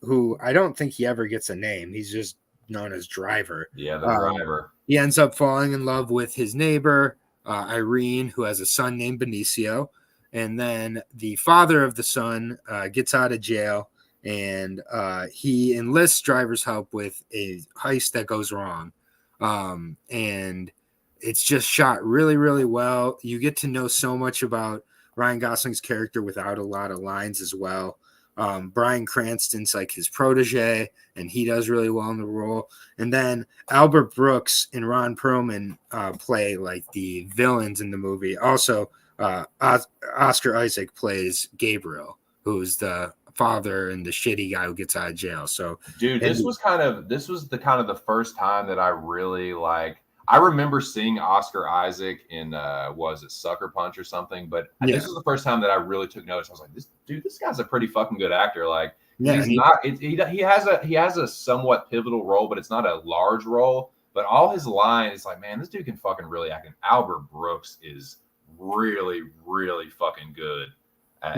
Speaker 2: who I don't think he ever gets a name. He's just known as Driver.
Speaker 1: Yeah, the driver.
Speaker 2: He ends up falling in love with his neighbor, Irene, who has a son named Benicio. And then the father of the son gets out of jail, and he enlists Driver's help with a heist that goes wrong. And it's just shot really, really well. You get to know so much about Ryan Gosling's character without a lot of lines as well. Bryan Cranston's like his protege, and he does really well in the role. And then Albert Brooks and Ron Perlman play like the villains in the movie. Also, Oscar Isaac plays Gabriel, who's the father and the shitty guy who gets out of jail. So,
Speaker 1: dude, this was the first time that I really like. I remember seeing Oscar Isaac in was it Sucker Punch or something, but this was the first time that I really took notice. I was like, this guy's a pretty fucking good actor. Like, he has a somewhat pivotal role, but it's not a large role. But all his lines, it's like, man, this dude can fucking really act. And Albert Brooks is really, really fucking good.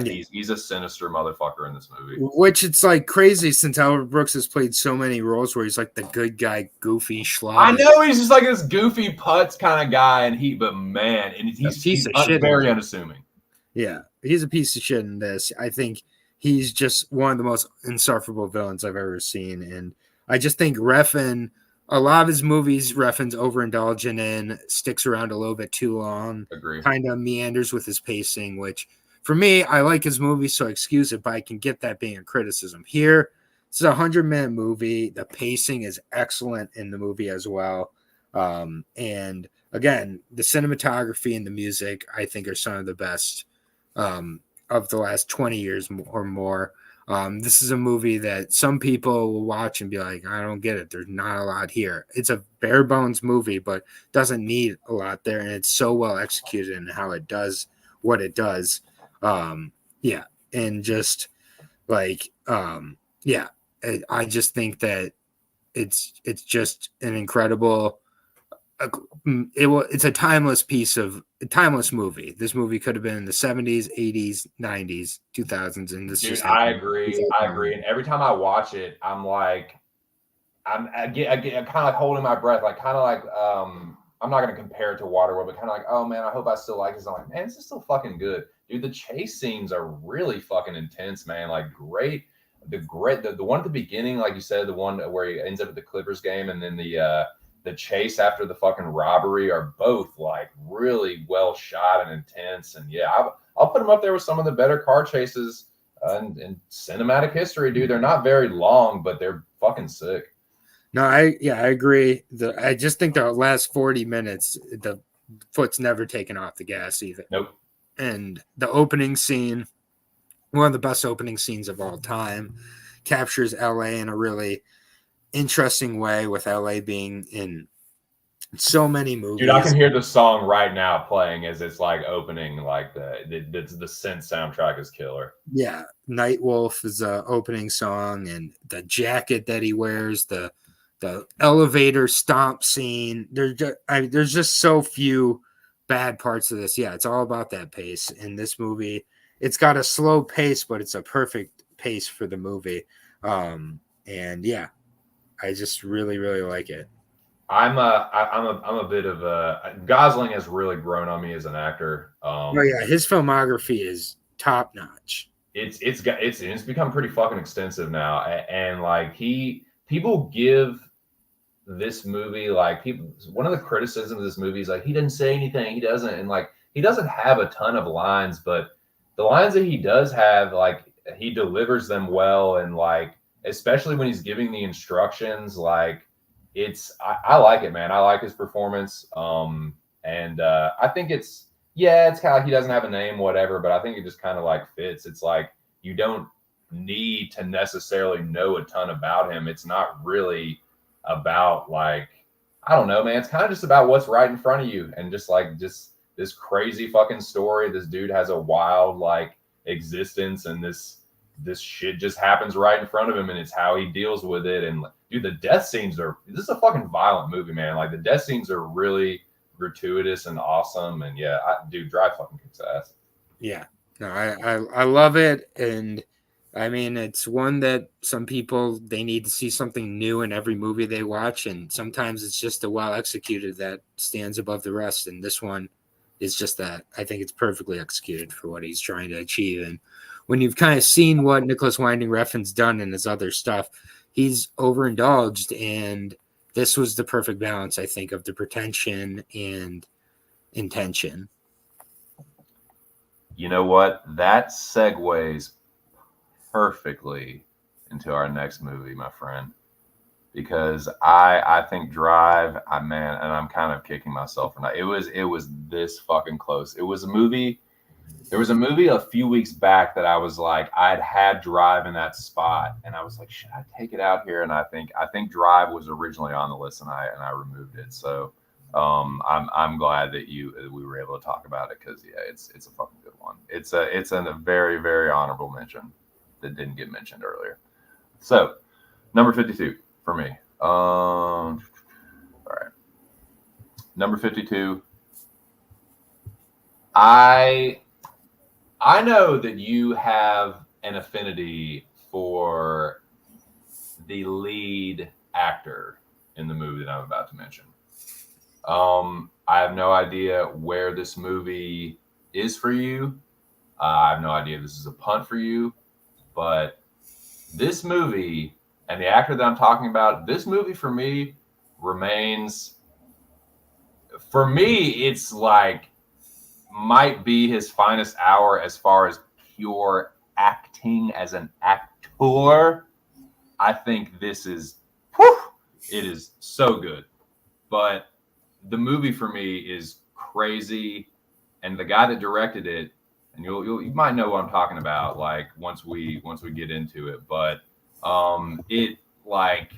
Speaker 2: Yeah.
Speaker 1: He's a sinister motherfucker in this movie.
Speaker 2: Which it's like crazy since Albert Brooks has played so many roles where he's like the good guy, goofy schlub.
Speaker 1: I know he's just like this goofy putz kind of guy, but man, and he's very unassuming.
Speaker 2: Yeah, he's a piece of shit in this. I think he's just one of the most insufferable villains I've ever seen, and I just think Refn, a lot of his movies, Refn's overindulgent in, sticks around a little bit too long.
Speaker 1: Agree.
Speaker 2: Kind of meanders with his pacing, which for me, I like his movies, so I excuse it, but I can get that being a criticism. Here, it's a 100-minute movie. The pacing is excellent in the movie as well. And again, the cinematography and the music, I think, are some of the best of the last 20 years or more. This is a movie that some people will watch and be like, I don't get it. There's not a lot here. It's a bare bones movie, but doesn't need a lot there. And it's so well executed in how it does what it does. Yeah. And just like, yeah, I just think that it's just an incredible, it's a timeless movie. This movie could have been in the 70s, 80s, 90s, 2000s, and this
Speaker 1: Dude, I agree. And every time I watch it, I'm like, I get kind of like holding my breath, like kind of like I'm not gonna compare it to Waterworld, but kind of like, oh man, I hope I still like this. I'm like, man, this is still fucking good, dude. The chase scenes are really fucking intense, man. Like great. The one at the beginning, like you said, the one where he ends up at the Clippers game, and then the chase after the fucking robbery are both like really well shot and intense. And yeah, I'll put them up there with some of the better car chases in cinematic history, dude. They're not very long, but they're fucking sick.
Speaker 2: No, I agree. I just think the last 40 minutes, the foot's never taken off the gas either.
Speaker 1: Nope.
Speaker 2: And the opening scene, one of the best opening scenes of all time, captures LA in a really interesting way, with LA being in so many movies.
Speaker 1: Dude, I can hear the song right now playing as it's like opening, like the synth soundtrack is killer.
Speaker 2: Yeah, Night Wolf is the opening song, and the jacket that he wears, the elevator stomp scene. There's just so few bad parts of this. Yeah, it's all about that pace in this movie. It's got a slow pace, but it's a perfect pace for the movie. And yeah, I just really, really like it.
Speaker 1: I'm a bit of a Gosling has really grown on me as an actor.
Speaker 2: Oh yeah, his filmography is top notch.
Speaker 1: It's become pretty fucking extensive now, and like people give this movie one of the criticisms of this movie is like he didn't say anything, he doesn't have a ton of lines, but the lines that he does have, like he delivers them well, and like especially when he's giving the instructions, like I like it, man. I like his performance. And I think it's kind of like he doesn't have a name, whatever, but I think it just kind of like fits. It's like you don't need to necessarily know a ton about him. It's not really about like, I don't know, man. It's kind of just about what's right in front of you, and just this crazy fucking story. This dude has a wild like existence, and this shit just happens right in front of him, and it's how he deals with it. And dude, the death scenes this is a fucking violent movie, man. Like the death scenes are really gratuitous and awesome. And yeah, dude, Drive fucking kicks ass.
Speaker 2: Yeah, no, I love it. And I mean, it's one that some people, they need to see something new in every movie they watch. And sometimes it's just a well executed that stands above the rest. And this one is just that. I think it's perfectly executed for what he's trying to achieve. And when you've kind of seen what Nicholas Winding Refn's done in his other stuff, he's overindulged, and this was the perfect balance, I think, of the pretension and intention.
Speaker 1: You know what? That segues perfectly into our next movie, my friend, because I think Drive, man, and I'm kind of kicking myself for that. It was this fucking close. It was a movie. There was a movie a few weeks back that I was like, I'd had Drive in that spot, and I was like, should I take it out here? And I think Drive was originally on the list, and I removed it. So I'm glad that we were able to talk about it, because yeah, it's a fucking good one. It's a very, very honorable mention that didn't get mentioned earlier. So number 52 for me. All right, number 52. I I know that you have an affinity for the lead actor in the movie that I'm about to mention. I have no idea where this movie is for you. I have no idea if this is a punt for you, but this movie and the actor that I'm talking about, this movie for me remains. For me, it's like might be his finest hour as far as pure acting as an actor. I think this is, whew, it is so good. But the movie for me is crazy, and the guy that directed it, and you might know what I'm talking about. Like once we get into it, but it like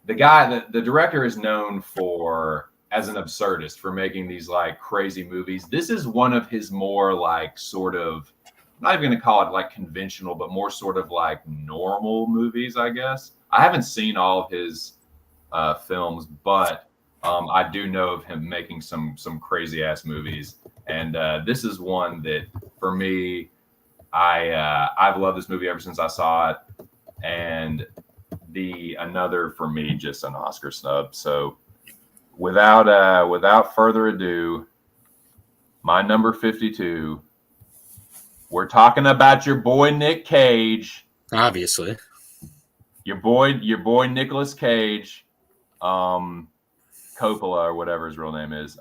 Speaker 1: the director is known for as an absurdist for making these like crazy movies. This is one of his more like sort of I'm not even going to call it like conventional, but more sort of like normal movies, I guess. I haven't seen all of his films, but I do know of him making some crazy ass movies, and this is one that for me, I've loved this movie ever since I saw it, and the another for me just an Oscar snub. So without further ado, my number 52. We're talking about your boy Nick Cage.
Speaker 2: Obviously.
Speaker 1: Your boy Nicolas Cage. Coppola or whatever his real name is.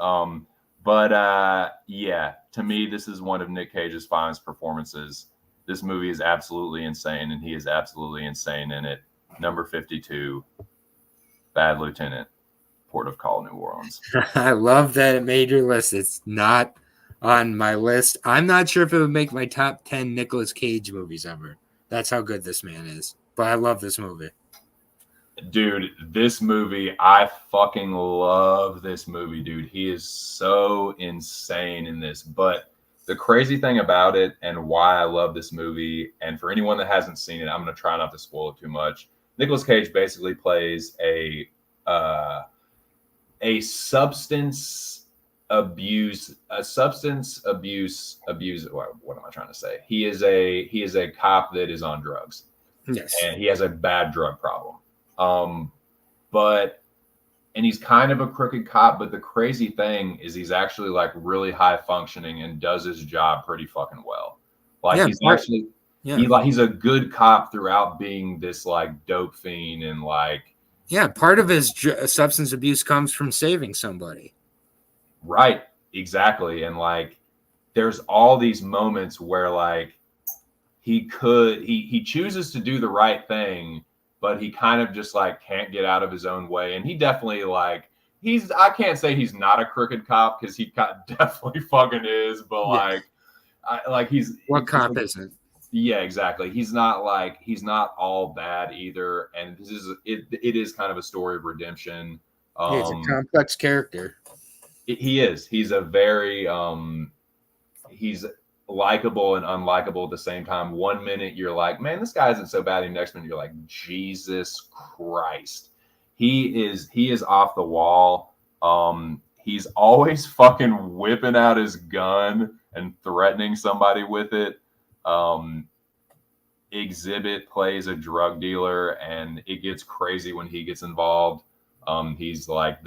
Speaker 1: But yeah, to me, this is one of Nick Cage's finest performances. This movie is absolutely insane, and he is absolutely insane in it. Number 52, Bad Lieutenant, Port of Call, New Orleans.
Speaker 2: I love that it made your list. It's not on my list. I'm not sure if it would make my top 10 Nicolas Cage movies ever. That's how good this man is. But I love this movie.
Speaker 1: Dude, this movie, I fucking love this movie, dude. He is so insane in this. But the crazy thing about it and why I love this movie, and for anyone that hasn't seen it, I'm going to try not to spoil it too much. Nicolas Cage basically plays a substance abuse what am I trying to say? He is a cop that is on drugs.
Speaker 2: Yes.
Speaker 1: And he has a bad drug problem. And he's kind of a crooked cop, but the crazy thing is he's actually like really high functioning and does his job pretty fucking well. Like he's a good cop throughout being this like dope fiend and like.
Speaker 2: Yeah. Part of his substance abuse comes from saving somebody.
Speaker 1: Right. Exactly. And like, there's all these moments where like he chooses to do the right thing, but he kind of just like can't get out of his own way. And he definitely like I can't say he's not a crooked cop because he definitely fucking is, but
Speaker 2: yes. What cop isn't?
Speaker 1: Yeah, exactly. He's not all bad either. And it is kind of a story of redemption.
Speaker 2: He's a complex character.
Speaker 1: He is. He's a very he's likable and unlikable at the same time. One minute you're like, man, this guy isn't so bad. And next minute you're like, Jesus Christ. He is off the wall. He's always fucking whipping out his gun and threatening somebody with it. Exhibit plays a drug dealer, and it gets crazy when he gets involved. He's like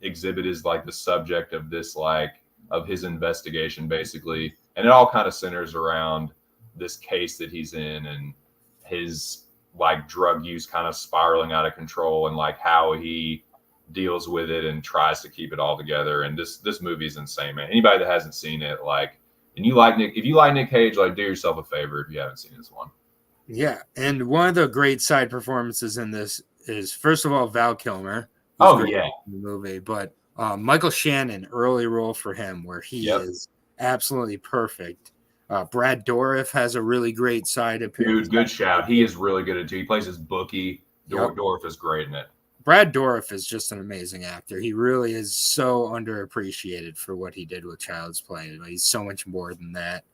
Speaker 1: Exhibit is like the subject of this of his investigation basically, and it all kind of centers around this case that he's in and his like drug use kind of spiraling out of control and like how he deals with it and tries to keep it all together. And this movie is insane, man. Anybody that hasn't seen it, like, and if you like Nick Cage, like, do yourself a favor if you haven't seen this one.
Speaker 2: Yeah, and one of the great side performances in this is, first of all, Val Kilmer.
Speaker 1: Oh yeah,
Speaker 2: in the movie, but Michael Shannon, early role for him where he is absolutely perfect. Brad Dourif has a really great side appearance.
Speaker 1: Dude, good shout. He is really good at it too. He plays his bookie. Dourif is great in it. Brad
Speaker 2: Dourif is just an amazing actor. He really is so underappreciated for what he did with Child's Play. He's so much more than that.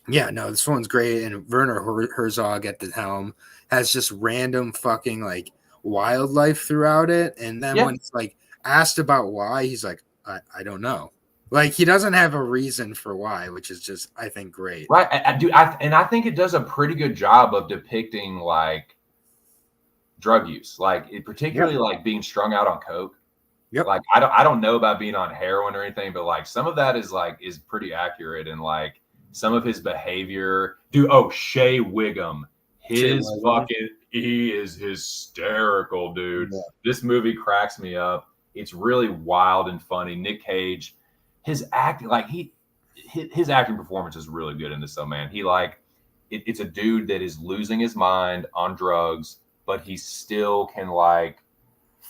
Speaker 2: Yeah, no, this one's great. And Werner Herzog at the helm has just random fucking like wildlife throughout it. And then when it's like asked about why, he's like, I don't know. Like he doesn't have a reason for why, which is just I think great.
Speaker 1: Right. I think it does a pretty good job of depicting like drug use, like particularly like being strung out on coke.
Speaker 2: Yep.
Speaker 1: Like I don't know about being on heroin or anything, but like some of that is pretty accurate, and like some of his behavior, dude. Oh, Shea Wiggum, he is hysterical, dude.
Speaker 2: Yeah.
Speaker 1: This movie cracks me up. It's really wild and funny. Nick Cage, his acting, like his acting performance is really good in this. So man, he like it's a dude that is losing his mind on drugs, but he still can like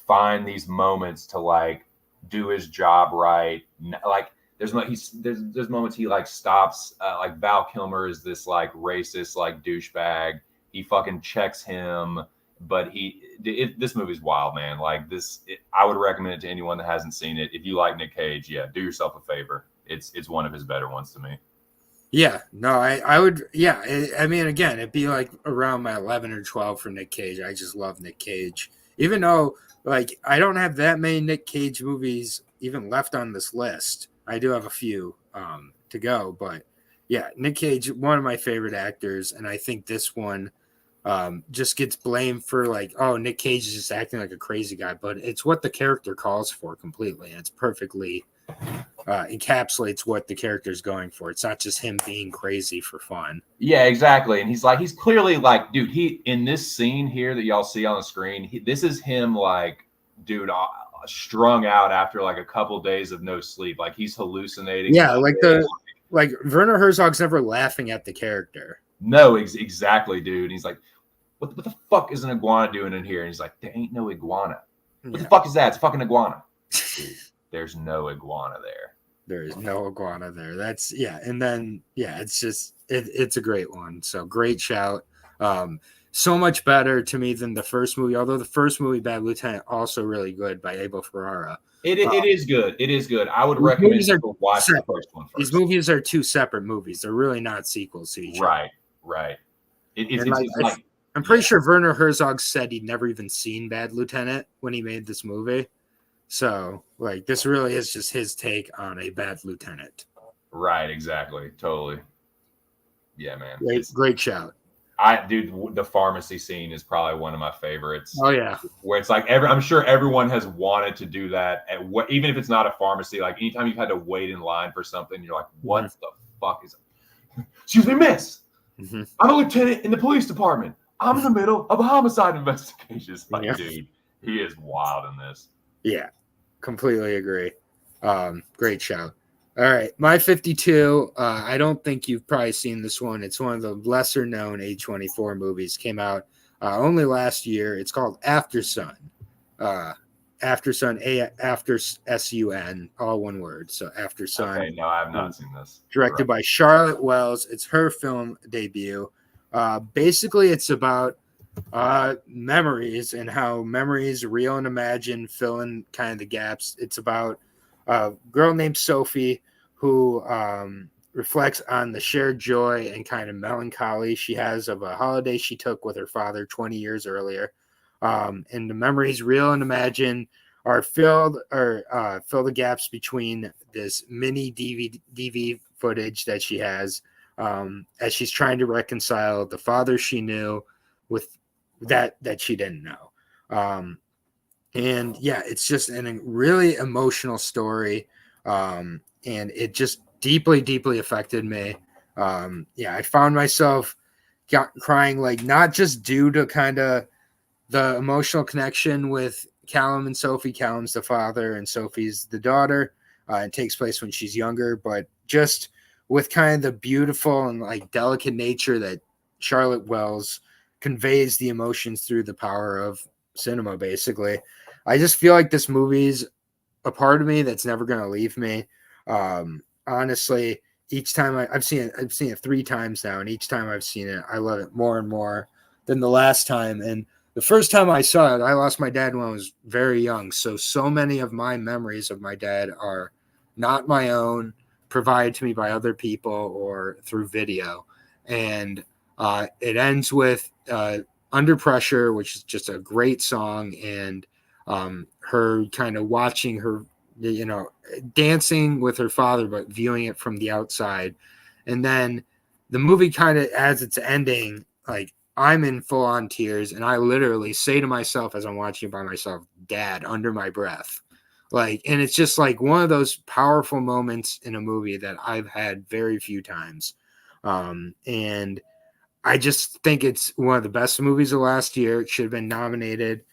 Speaker 1: find these moments to like do his job right. Like there's moments he like stops. Like Val Kilmer is this like racist like douchebag. He fucking checks him, but this movie's wild, man. Like I would recommend it to anyone that hasn't seen it. If you like Nick Cage, yeah, do yourself a favor. It's one of his better ones to me.
Speaker 2: Yeah, no, I would. Yeah, I mean, again, it'd be like around my 11 or 12 for Nick Cage. I just love Nick Cage, even though like I don't have that many Nick Cage movies even left on this list. I do have a few to go, but yeah, Nick Cage, one of my favorite actors, and I think this one just gets blamed for like, oh, Nick Cage is just acting like a crazy guy, but it's what the character calls for completely, and it's perfectly encapsulates what the character's going for. It's not just him being crazy for fun.
Speaker 1: Yeah, exactly. And he's clearly like, dude, he in this scene here that y'all see on the screen, this is him like, dude, strung out after like a couple days of no sleep. Like he's hallucinating.
Speaker 2: Yeah, like Werner Herzog's never laughing at the character.
Speaker 1: No, exactly, dude. And he's like, what the fuck is an iguana doing in here? And he's like, there ain't no iguana. What the fuck is that? It's a fucking iguana. Dude, there's no iguana there.
Speaker 2: There is no iguana there. That's and then it's just it's a great one. So great shout. So much better to me than the first movie. Although the first movie, Bad Lieutenant, also really good by Abel Ferrara.
Speaker 1: It is good. It is good. I would recommend people watch the first one first.
Speaker 2: These movies are two separate movies. They're really not sequels to each other.
Speaker 1: Right.
Speaker 2: I'm pretty sure Werner Herzog said he'd never even seen Bad Lieutenant when he made this movie. So, like, this really is just his take on a bad lieutenant.
Speaker 1: Right, exactly. Totally. Yeah, man.
Speaker 2: Great shout.
Speaker 1: Dude, the pharmacy scene is probably one of my favorites.
Speaker 2: Oh, yeah.
Speaker 1: Where it's like, I'm sure everyone has wanted to do that. Even if it's not a pharmacy, like anytime you've had to wait in line for something, you're like, what the fuck is it? Excuse me, miss. Mm-hmm. I'm a lieutenant in the police department. I'm in the middle of a homicide investigation. Like, dude, he is wild in this.
Speaker 2: Yeah. Completely agree. Great shout. All right. My 52. I don't think you've probably seen this one. It's one of the lesser known A24 movies. Came out only last year. It's called After Sun. After Sun, after SUN, all one word. So After Sun.
Speaker 1: Okay, no, I have not seen this.
Speaker 2: Directed by Charlotte Wells. It's her film debut. Basically, it's about memories and how memories, real and imagined, fill in kind of the gaps. It's about a girl named Sophie who reflects on the shared joy and kind of melancholy she has of a holiday she took with her father 20 years earlier. And the memories, real and imagined, are fill the gaps between this mini DV footage that she has as she's trying to reconcile the father she knew with that she didn't know. And it's just a really emotional story. And it just deeply affected me. I found myself crying, like not just due to kind of the emotional connection with Callum and Sophie. Callum's the father and Sophie's the daughter. It takes place when she's younger, but just with kind of the beautiful and like delicate nature that Charlotte Wells conveys the emotions through the power of cinema. Basically, I just feel like this movie's a part of me that's never going to leave me. Honestly, each time I've seen it 3 times now, and each time I've seen it, I love it more and more than the last time. And the first time I saw it, I lost my dad when I was very young. So many of my memories of my dad are not my own, provided to me by other people or through video. And it ends with Under Pressure, which is just a great song, and her kind of watching her dancing with her father, but viewing it from the outside. And then the movie kind of, as it's ending, like I'm in full on tears, and I literally say to myself as I'm watching it by myself, "Dad," under my breath. Like, and it's just like one of those powerful moments in a movie that I've had very few times. And I just think it's one of the best movies of last year. It should have been nominated.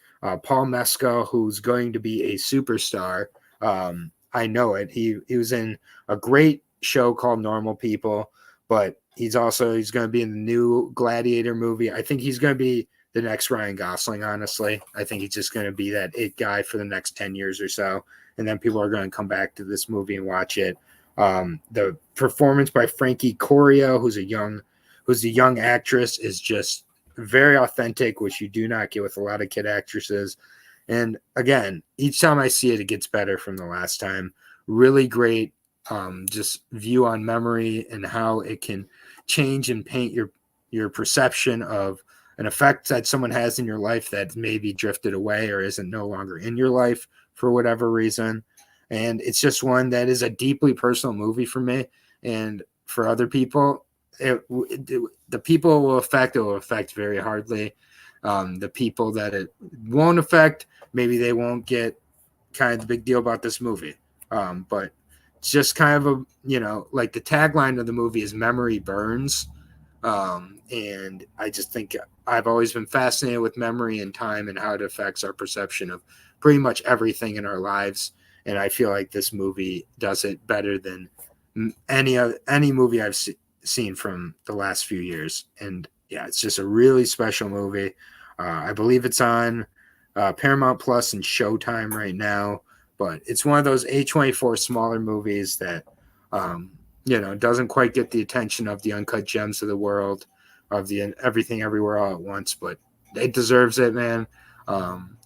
Speaker 2: Paul Mescal, who's going to be a superstar. I know it. He was in a great show called Normal People, but he's going to be in the new Gladiator movie. I think he's going to be the next Ryan Gosling, honestly. I think he's just going to be that it guy for the next 10 years or so. And then people are going to come back to this movie and watch it. The performance by Frankie Corio, who's a young actress, is just very authentic, which you do not get with a lot of kid actresses. And again, each time I see it, it gets better from the last time. Really great just view on memory and how it can change and paint your perception of an effect that someone has in your life that maybe drifted away or isn't no longer in your life for whatever reason. And it's just one that is a deeply personal movie for me. And for other people, the people it will affect very hardly. The people that it won't affect, maybe they won't get kind of the big deal about this movie. But it's just kind of like the tagline of the movie is "Memory Burns." And I just think I've always been fascinated with memory and time and how it affects our perception of pretty much everything in our lives. And I feel like this movie does it better than any movie I've seen from the last few years. And yeah, it's just a really special movie. I believe it's on Paramount Plus and Showtime right now, but it's one of those A24 smaller movies that doesn't quite get the attention of the Uncut Gems of the world, of the Everything Everywhere All at Once, but it deserves it, man.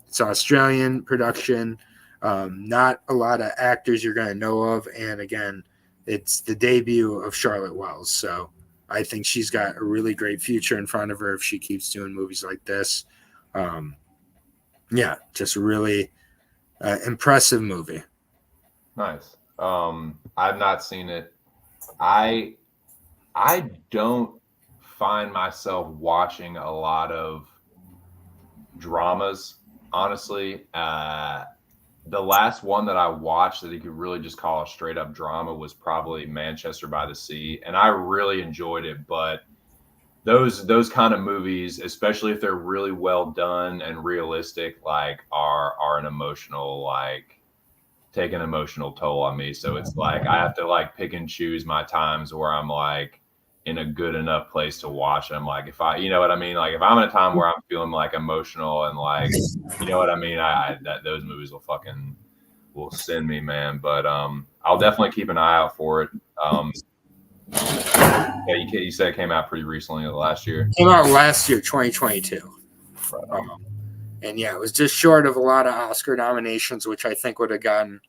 Speaker 2: It's an Australian production. Not a lot of actors you're going to know of, and again, it's the debut of Charlotte Wells, so I think she's got a really great future in front of her if she keeps doing movies like this. Just a really impressive movie.
Speaker 1: Nice. I've not seen it. I don't find myself watching a lot of dramas, honestly. The last one that I watched that you could really just call a straight up drama was probably Manchester by the Sea, and I really enjoyed it. But those kind of movies, especially if they're really well done and realistic, like are an emotional, like take an emotional toll on me. So it's like I have to like pick and choose my times where I'm like in a good enough place to watch them. Like if I, you know what I mean? Like if I'm in a time where I'm feeling like emotional and like, you know what I mean? Those movies will send me, man. But I'll definitely keep an eye out for it. Yeah, you said it came out pretty recently, last year.
Speaker 2: Came out last year, 2022.
Speaker 1: Right.
Speaker 2: And yeah, it was just short of a lot of Oscar nominations, which I think would have gotten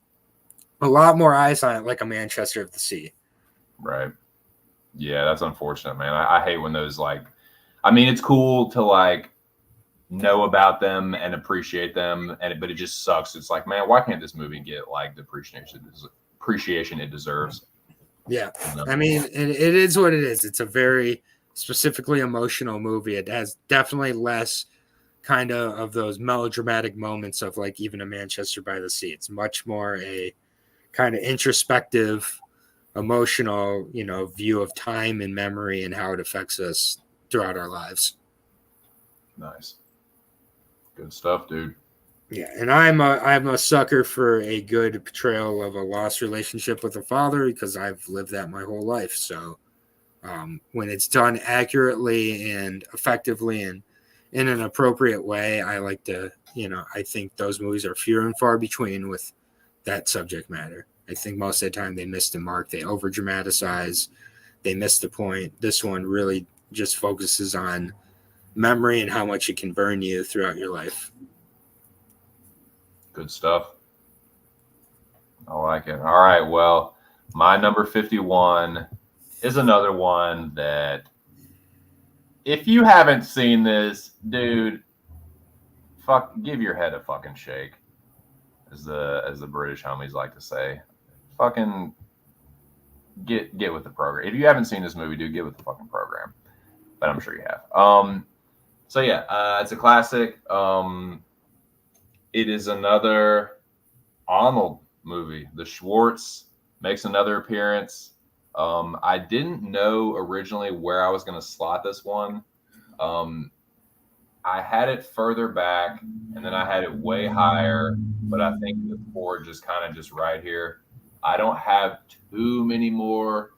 Speaker 2: a lot more eyes on it, like a Manchester of the Sea.
Speaker 1: Right. Yeah, that's unfortunate, man. I hate when those it's cool to like know about them and appreciate them, but it just sucks. It's like, man, why can't this movie get like the appreciation it deserves?
Speaker 2: Yeah, I mean, it is what it is. It's a very specifically emotional movie. It has definitely less kind of those melodramatic moments of like even a Manchester by the Sea. It's much more a kind of introspective, emotional, view of time and memory and how it affects us throughout our lives.
Speaker 1: Nice. Good stuff, dude.
Speaker 2: Yeah, and I'm a sucker for a good portrayal of a lost relationship with a father because I've lived that my whole life. So when it's done accurately and effectively and in an appropriate way, I like to, I think those movies are few and far between with that subject matter. I think most of the time they miss the mark. They over dramatize. They miss the point. This one really just focuses on memory and how much it can burn you throughout your life.
Speaker 1: Good stuff. I like it. All right. Well, my number 51 is another one that if you haven't seen this, dude, give your head a fucking shake. as the British homies like to say. Fucking get with the program. If you haven't seen this movie, dude, get with the fucking program. But I'm sure you have. So yeah, it's a classic. It is another Arnold movie. The Schwartz makes another appearance. I didn't know originally where I was going to slot this one. I had it further back, and then I had it way higher. But I think the four just kind of just right here. I don't have too many more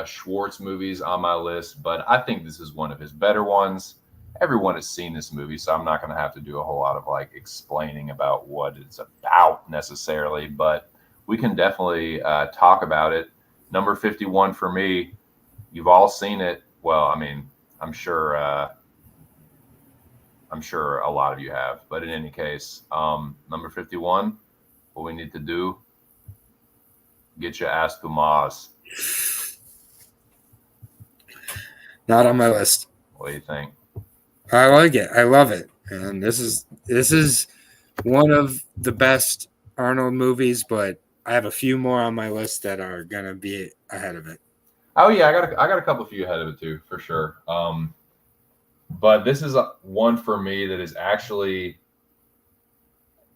Speaker 1: Schwartz movies on my list, but I think this is one of his better ones. Everyone has seen this movie, so I'm not going to have to do a whole lot of like explaining about what it's about necessarily, but we can definitely talk about it. Number 51 for me. You've all seen it. Well, I mean, I'm sure. I'm sure a lot of you have, but in any case, number 51. What we need to do: get your ass to Mars.
Speaker 2: Not on my list.
Speaker 1: What do you think?
Speaker 2: I like it. I love it. And this is one of the best Arnold movies, but I have a few more on my list that are gonna be ahead of it.
Speaker 1: Oh yeah, I got a couple few ahead of it too, for sure. But this is one for me that is actually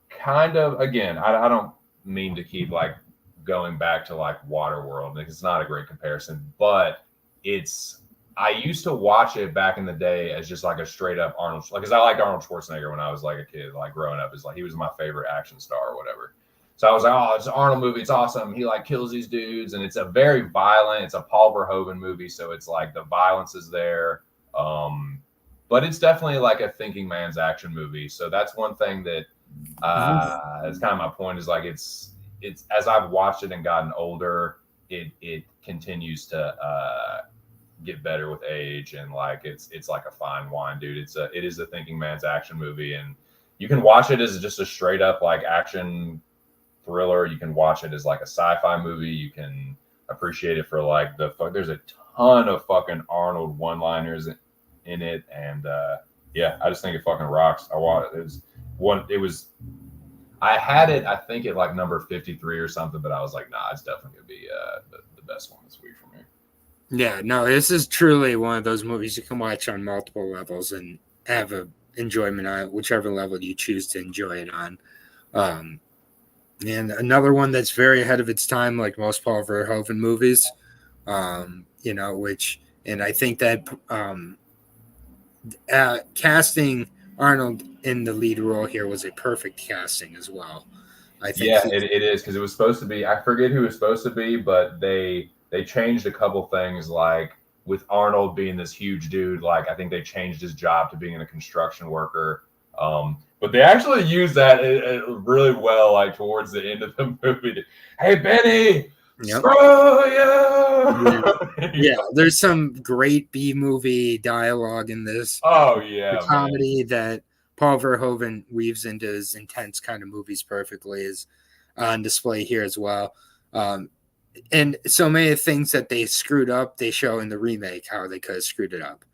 Speaker 1: kind of, again, I don't mean to keep like going back to like Waterworld because it's not a great comparison, but it's I used to watch it back in the day as just like a straight up Arnold, like because I liked Arnold Schwarzenegger when I was like a kid, like growing up, is like he was my favorite action star or whatever. So I was like, oh, it's an Arnold movie. It's awesome. He like kills these dudes, and it's a very violent. It's a Paul Verhoeven movie, so it's like the violence is there. But it's definitely like a thinking man's action movie. So that's one thing that it's kind of my point is like it's as I've watched it and gotten older, it continues to get better with age, and like it's like a fine wine, dude. It is a thinking man's action movie, and you can watch it as just a straight up like action thriller. You can watch it as like a sci-fi movie. You can appreciate it for like there's a ton of fucking Arnold one-liners in it, and yeah, I just think it fucking rocks. I watched it. I had it, I think, at like number 53 or something, but I was like, nah, it's definitely gonna be the best one this week for me.
Speaker 2: Yeah, no, this is truly one of those movies you can watch on multiple levels and have a enjoyment on it, whichever level you choose to enjoy it on. And another one that's very ahead of its time, like most Paul Verhoeven movies, which, and I think that casting Arnold in the lead role here was a perfect casting as well. I think
Speaker 1: it is, because it was supposed to be, I forget who it was supposed to be, but they changed a couple things, like with Arnold being this huge dude. Like I think they changed his job to being a construction worker. But they actually used that really well, like towards the end of the movie. Hey, Benny, screw you!
Speaker 2: Yeah, there's some great B movie dialogue in this.
Speaker 1: Oh yeah,
Speaker 2: the comedy that Paul Verhoeven weaves into his intense kind of movies perfectly is on display here as well. And so many things that they screwed up, they show in the remake how they could have screwed it up,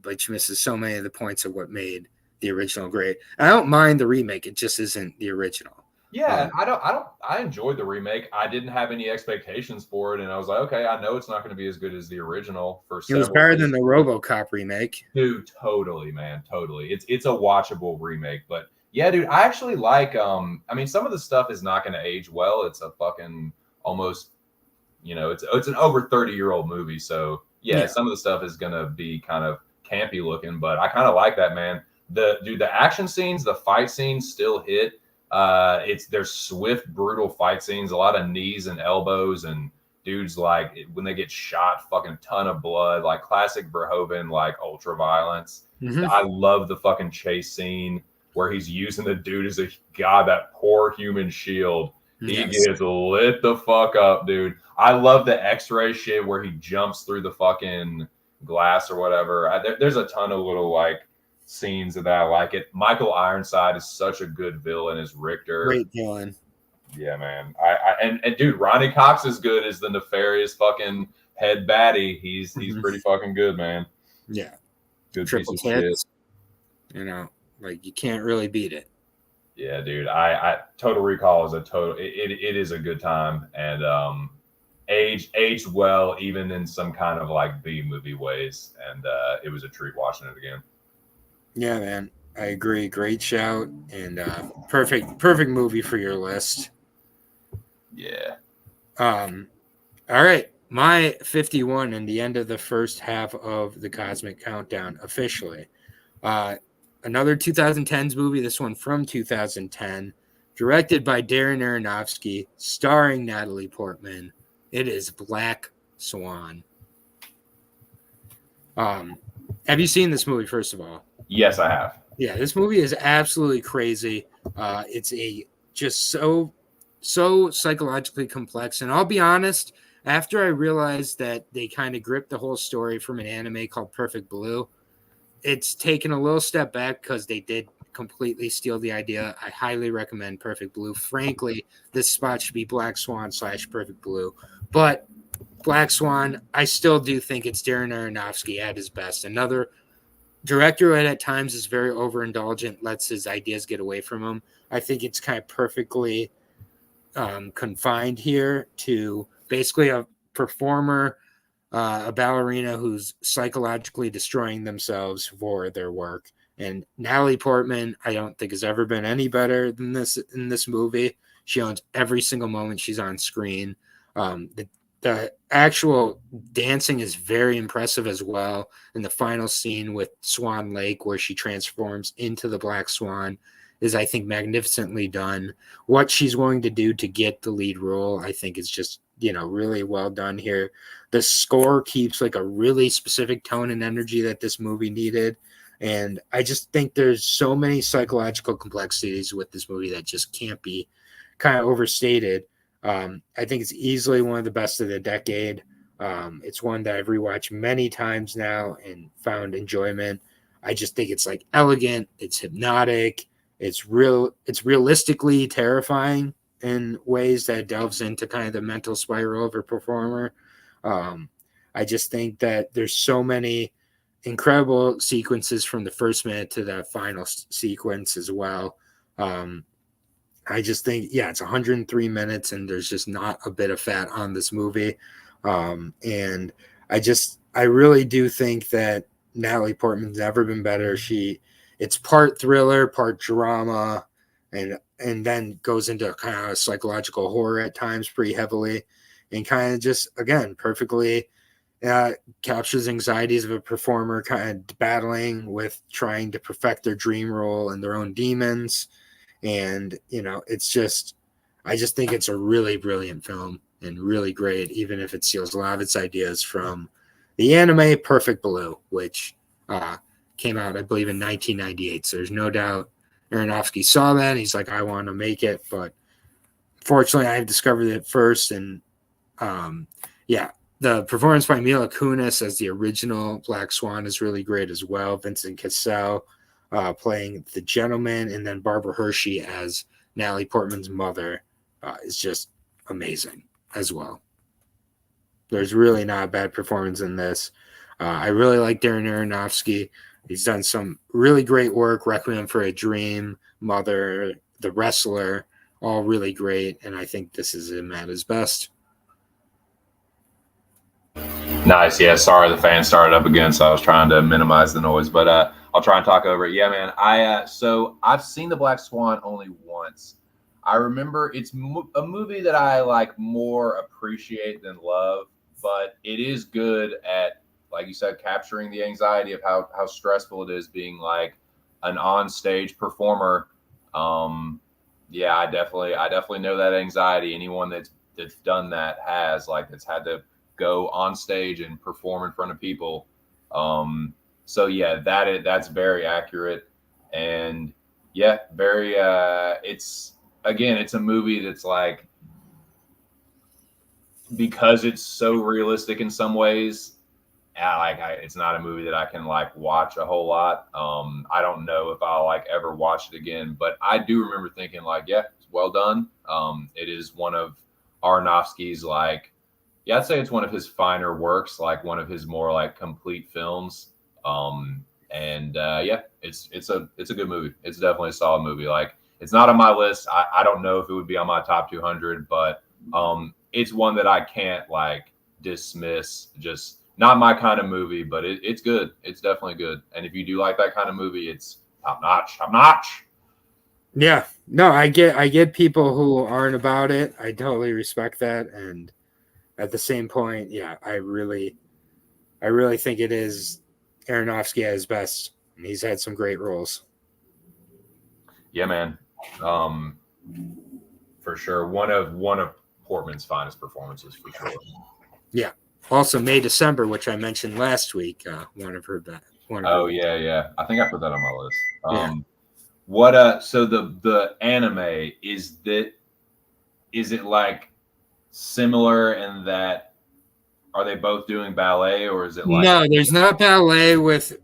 Speaker 2: which misses so many of the points of what made the original great. I don't mind the remake; it just isn't the original.
Speaker 1: Yeah, I enjoyed the remake. I didn't have any expectations for it, and I was like, okay, I know it's not going to be as good as the original.
Speaker 2: It was better than the RoboCop remake.
Speaker 1: Dude, totally, man, totally. It's a watchable remake, but yeah, dude, I actually like. I mean, some of the stuff is not going to age well. It's a fucking almost, it's an over 30-year-old movie, so yeah, some of the stuff is going to be kind of campy looking, but I kind of like that, man. The action scenes, the fight scenes still hit. There's swift, brutal fight scenes, a lot of knees and elbows, and dudes like when they get shot, fucking ton of blood, like classic Verhoeven, like ultra violence. I love the fucking chase scene where he's using the dude as that poor human shield. He gets lit the fuck up, dude. I love the X-ray shit where he jumps through the fucking glass or whatever. There's a ton of little like scenes of that I like it. Michael Ironside is such a good villain as Richter.
Speaker 2: Great villain.
Speaker 1: Yeah, man. And dude, Ronnie Cox is good as the nefarious fucking head baddie. He's pretty fucking good, man.
Speaker 2: Yeah.
Speaker 1: Good
Speaker 2: Triple
Speaker 1: piece of
Speaker 2: hits. Shit. Like you can't really beat it.
Speaker 1: Yeah, dude. I Total Recall is a total. It is a good time, and aged well, even in some kind of like B movie ways. And it was a treat watching it again.
Speaker 2: Yeah, man. I agree. Great shout and perfect movie for your list.
Speaker 1: Yeah.
Speaker 2: All right. My 51 and the end of the first half of the Cosmic Countdown officially. Another 2010s movie, this one from 2010, directed by Darren Aronofsky, starring Natalie Portman. It is Black Swan. Have you seen this movie, first of all?
Speaker 1: Yes, I have.
Speaker 2: Yeah, this movie is absolutely crazy. It's just so psychologically complex. And I'll be honest, after I realized that they kind of gripped the whole story from an anime called Perfect Blue, it's taken a little step back because they did completely steal the idea. I highly recommend Perfect Blue. Frankly, this spot should be Black Swan / Perfect Blue. But Black Swan, I still do think it's Darren Aronofsky at his best. Another director that at times is very overindulgent, lets his ideas get away from him. I think it's kind of perfectly confined here to basically a performer, a ballerina who's psychologically destroying themselves for their work. And Natalie Portman, I don't think has ever been any better than this in this movie. She owns every single moment she's on screen. The actual dancing is very impressive as well. And the final scene with Swan Lake, where she transforms into the Black Swan, is, I think, magnificently done. What she's willing to do to get the lead role, I think, is just, really well done here. The score keeps like a really specific tone and energy that this movie needed. And I just think there's so many psychological complexities with this movie that just can't be kind of overstated. I think it's easily one of the best of the decade. It's one that I've rewatched many times now and found enjoyment. I just think it's like elegant, it's hypnotic, it's realistically terrifying in ways that delves into kind of the mental spiral of a performer. I just think that there's so many incredible sequences from the first minute to the final sequence as well. I just think, it's 103 minutes and there's just not a bit of fat on this movie. And I really do think that Natalie Portman's never been better. It's part thriller, part drama, and then goes into kind of psychological horror at times pretty heavily, and kind of just, again, perfectly captures anxieties of a performer kind of battling with trying to perfect their dream role and their own demons. And, it's just, I just think it's a really brilliant film and really great, even if it steals a lot of its ideas from the anime Perfect Blue, which came out, I believe, in 1998. So there's no doubt Aronofsky saw that. And he's like, I want to make it. But fortunately, I discovered it first. And the performance by Mila Kunis as the original Black Swan is really great as well. Vincent Cassel playing the gentleman, and then Barbara Hershey as Natalie Portman's mother is just amazing as well. There's really not a bad performance in this. I really like Darren Aronofsky. He's done some really great work. Requiem for a Dream, Mother, The Wrestler, all really great. And I think this is him at his best.
Speaker 1: Nice. Yeah. Sorry, the fan started up again, so I was trying to minimize the noise, but I'll try and talk over it. Yeah, man. So I've seen The Black Swan only once. I remember it's a movie that I like more appreciate than love, but it is good at, like you said, capturing the anxiety of how stressful it is being like an on-stage performer. Yeah, I definitely know that anxiety. Anyone that's done that that's had to go on stage and perform in front of people. So yeah, that's very accurate. And yeah, very it's a movie that's like, because it's so realistic in some ways, it's not a movie that I can like watch a whole lot. I don't know if I'll like ever watch it again, but I do remember thinking like, yeah, it's well done. It is one of Aronofsky's I'd say it's one of his finer works, like one of his more like complete films. It's a good movie. It's definitely a solid movie. Like, It's not on my list. I don't know if it would be on my top 200, but it's one that I can't like dismiss. Just not my kind of movie, but it's good. It's definitely good. And if you do like that kind of movie, it's top notch. Top notch.
Speaker 2: Yeah, no, I get people who aren't about it. I totally respect that, and at the same point, yeah, I really think it is Aronofsky at his best, and he's had some great roles.
Speaker 1: Yeah, man, for sure. One of Portman's finest performances, for sure.
Speaker 2: Yeah. Also, May December, which I mentioned last week, one of her best.
Speaker 1: Yeah. I think I put that on my list.
Speaker 2: Yeah.
Speaker 1: What so the anime is it like similar in that are they both doing ballet, or is it like
Speaker 2: No, there's not ballet with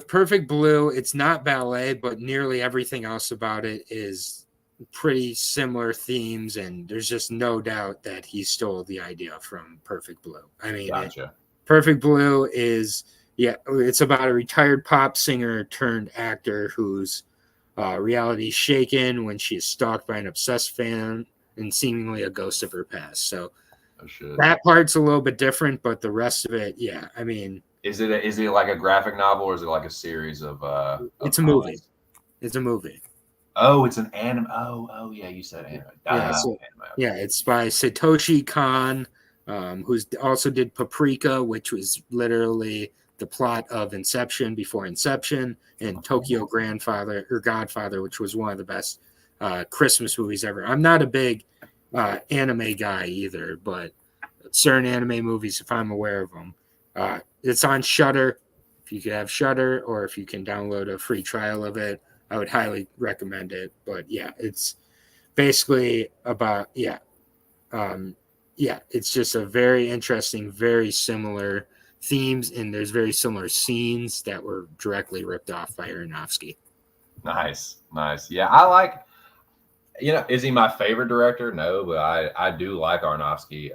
Speaker 2: Perfect Blue, it's not ballet, but nearly everything else about it is pretty similar themes, and there's just no doubt that he stole the idea from Perfect Blue. I mean,
Speaker 1: gotcha.
Speaker 2: Perfect Blue is it's about a retired pop singer turned actor whose reality is shaken when she is stalked by an obsessed fan and seemingly a ghost of her past. So that part's a little bit different, but the rest of it, yeah. I mean,
Speaker 1: is it like a graphic novel, or is it like a series of?
Speaker 2: It's a movie. It's a movie.
Speaker 1: Oh, it's an anime. Oh, yeah. You said anime.
Speaker 2: Anime. Yeah, it's by Satoshi Kon, who's also did Paprika, which was literally the plot of Inception before Inception, and Tokyo Godfather, which was one of the best Christmas movies ever. I'm not a big anime guy either, but certain anime movies, if I'm aware of them, it's on Shudder. If you could have Shudder, or if you can download a free trial of it, I would highly recommend it. But yeah, it's basically about it's just a very interesting, very similar themes, and there's very similar scenes that were directly ripped off by Aronofsky.
Speaker 1: Nice. Yeah, I like. Is he my favorite director? No, but I do like Aronofsky.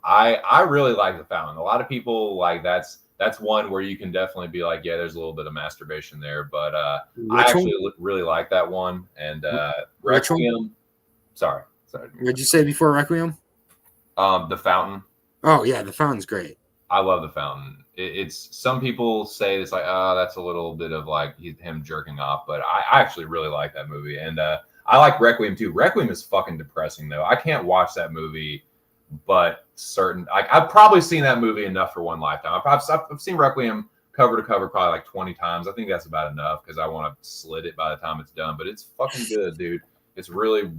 Speaker 1: I really like The Fountain. A lot of people like that's one where you can definitely be like, yeah, there's a little bit of masturbation there, but I actually really like that one. And Requiem. Sorry.
Speaker 2: What did you say before Requiem?
Speaker 1: The Fountain.
Speaker 2: Oh yeah, The Fountain's great.
Speaker 1: I love The Fountain. It's some people say it's like, oh, that's a little bit of like him jerking off, but I actually really like that movie. And I like Requiem too. Requiem is fucking depressing though. I can't watch that movie, but I've probably seen that movie enough for one lifetime. I've seen Requiem cover to cover probably like 20 times. I think that's about enough because I want to slit it by the time it's done. But it's fucking good, dude. It's really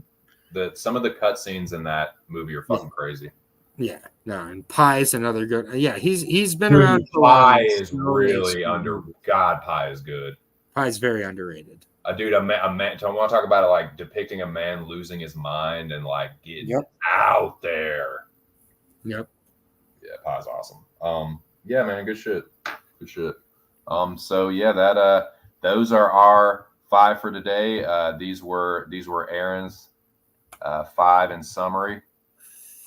Speaker 1: some of the cutscenes in that movie are fucking crazy.
Speaker 2: Yeah, no, and Pie's another good. Yeah, he's been around.
Speaker 1: Pie is really God, Pie is good.
Speaker 2: Pie's very underrated.
Speaker 1: Dude, a man. I want to talk about it, like depicting a man losing his mind and like getting out there.
Speaker 2: Yep.
Speaker 1: Yeah, Pie's awesome. Yeah, man, good shit. So yeah, those are our 5 for today. These were Aaron's 5 in summary.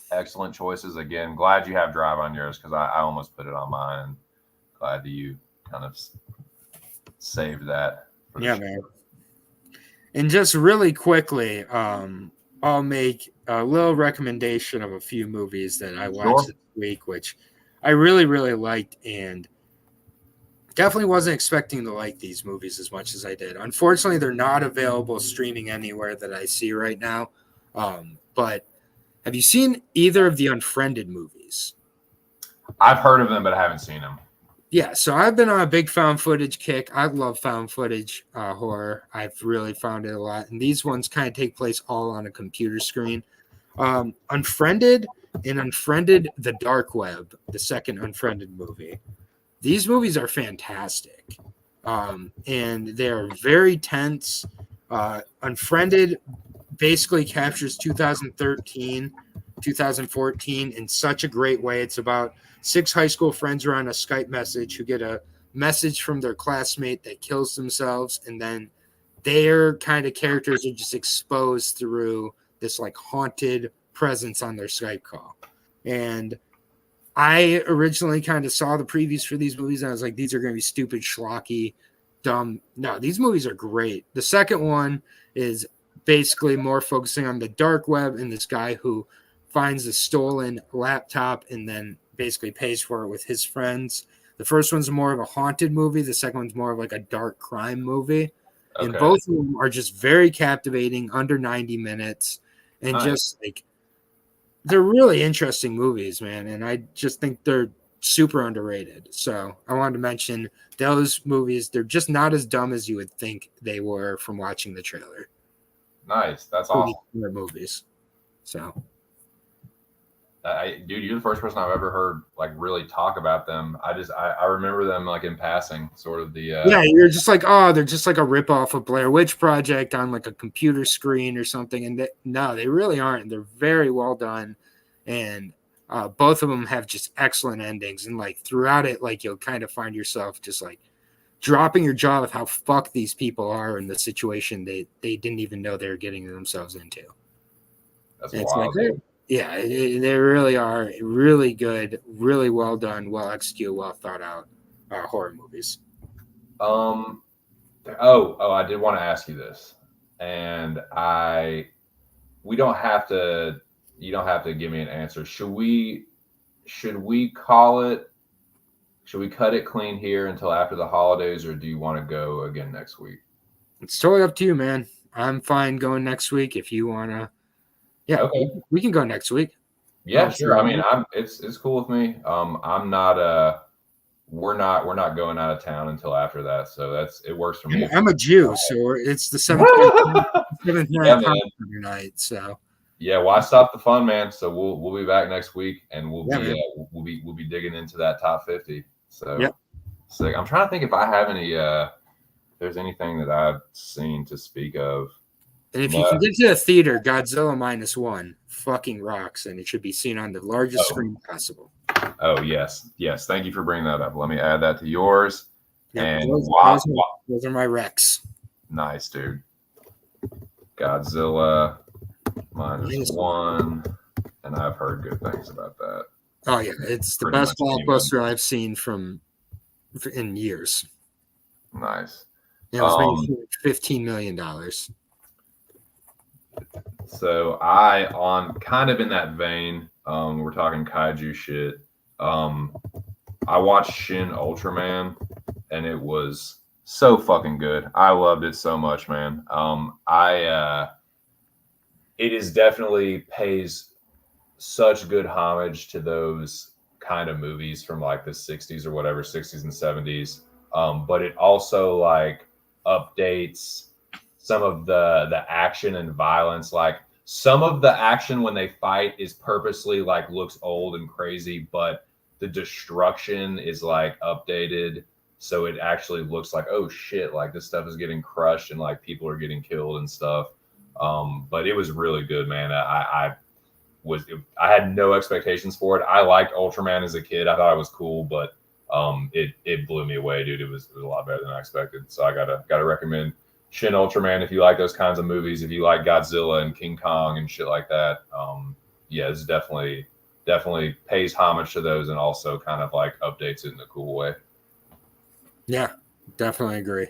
Speaker 1: Excellent choices. Again, glad you have Drive on yours because I almost put it on mine. And glad that you kind of saved that.
Speaker 2: Yeah, man. And just really quickly, I'll make a little recommendation of a few movies that I watched this week, which I really, really liked, and definitely wasn't expecting to like these movies as much as I did. Unfortunately, they're not available streaming anywhere that I see right now. But have you seen either of the Unfriended movies?
Speaker 1: I've heard of them, but I haven't seen them.
Speaker 2: Yeah, so I've been on a big found footage kick. I love found footage horror. I've really found it a lot. And these ones kind of take place all on a computer screen. Unfriended and Unfriended the Dark Web, the second Unfriended movie. These movies are fantastic. And they're very tense. Unfriended basically captures 2013, 2014 in such a great way. It's about 6 high school friends are on a Skype message who get a message from their classmate that kills themselves, and then their kind of characters are just exposed through this like haunted presence on their Skype call. And I originally kind of saw the previews for these movies and I was like, these are going to be stupid, schlocky, dumb. No, these movies are great. The second one is basically more focusing on the dark web and this guy who finds a stolen laptop and then basically pays for it with his friends. The first one's more of a haunted movie. The second one's more of like a dark crime movie. And
Speaker 1: Okay.
Speaker 2: both of them are just very captivating, under 90 minutes. And
Speaker 1: Nice.
Speaker 2: just like, they're really interesting movies, man. And I just think they're super underrated. So I wanted to mention those movies. They're just not as dumb as you would think they were from watching the trailer.
Speaker 1: Nice. That's
Speaker 2: Pretty
Speaker 1: awesome.
Speaker 2: smart movies. So
Speaker 1: Dude, you're the first person I've ever heard like really talk about them. I remember them like in passing, sort of the
Speaker 2: yeah, you're just like, oh, they're just like a ripoff of Blair Witch Project on like a computer screen or something. And no, they really aren't. They're very well done, and both of them have just excellent endings. And like throughout it, like you'll kind of find yourself just like dropping your jaw with how fucked these people are in the situation they didn't even know they were getting themselves into.
Speaker 1: That's
Speaker 2: And it's like,
Speaker 1: wild.
Speaker 2: yeah, they really are really good, really well done, well executed, well thought out horror movies.
Speaker 1: Oh, I did want to ask you this, and we don't have to. You don't have to give me an answer. Should we call it? Should we cut it clean here until after the holidays, or do you want to go again next week?
Speaker 2: It's totally up to you, man. I'm fine going next week if you wanna. Yeah,
Speaker 1: Okay.
Speaker 2: we can go next week.
Speaker 1: Yeah, sure. I mean, it's cool with me. I'm not we're not going out of town until after that, so it works for me.
Speaker 2: I'm a Jew, so it's the seventh
Speaker 1: Yeah, man.
Speaker 2: night. So
Speaker 1: Yeah, why stop the fun, man? So we'll be back next week, and we'll
Speaker 2: Yeah,
Speaker 1: be digging into that top 50. So
Speaker 2: Yep.
Speaker 1: sick. I'm trying to think if I have any if there's anything that I've seen to speak of.
Speaker 2: and if you can get to the theater, Godzilla -1 fucking rocks, and it should be seen on the largest screen possible.
Speaker 1: Oh yes. Thank you for bringing that up. Let me add that to yours.
Speaker 2: Yep,
Speaker 1: And
Speaker 2: those are my recs.
Speaker 1: nice, dude. Godzilla -1, and I've heard good things about that.
Speaker 2: Oh yeah, it's the
Speaker 1: Pretty
Speaker 2: best
Speaker 1: much
Speaker 2: blockbuster I've seen in years.
Speaker 1: Nice.
Speaker 2: It was made for $15 million.
Speaker 1: So on kind of in that vein, we're talking kaiju shit. I watched Shin Ultraman, and it was so fucking good. I loved it so much, man. It is definitely pays such good homage to those kind of movies from like the 60s or whatever, 60s and 70s. But it also like updates some of the action and violence. Like some of the action when they fight is purposely like looks old and crazy, but the destruction is like updated. So it actually looks like, oh shit, like this stuff is getting crushed and like people are getting killed and stuff. But it was really good, man. I had no expectations for it. I liked Ultraman as a kid. I thought it was cool, but it blew me away, dude. It was a lot better than I expected. So I gotta recommend Shin Ultraman if you like those kinds of movies. If you like Godzilla and King Kong and shit like that, yeah, this definitely pays homage to those and also kind of like updates it in a cool way.
Speaker 2: Yeah, definitely agree.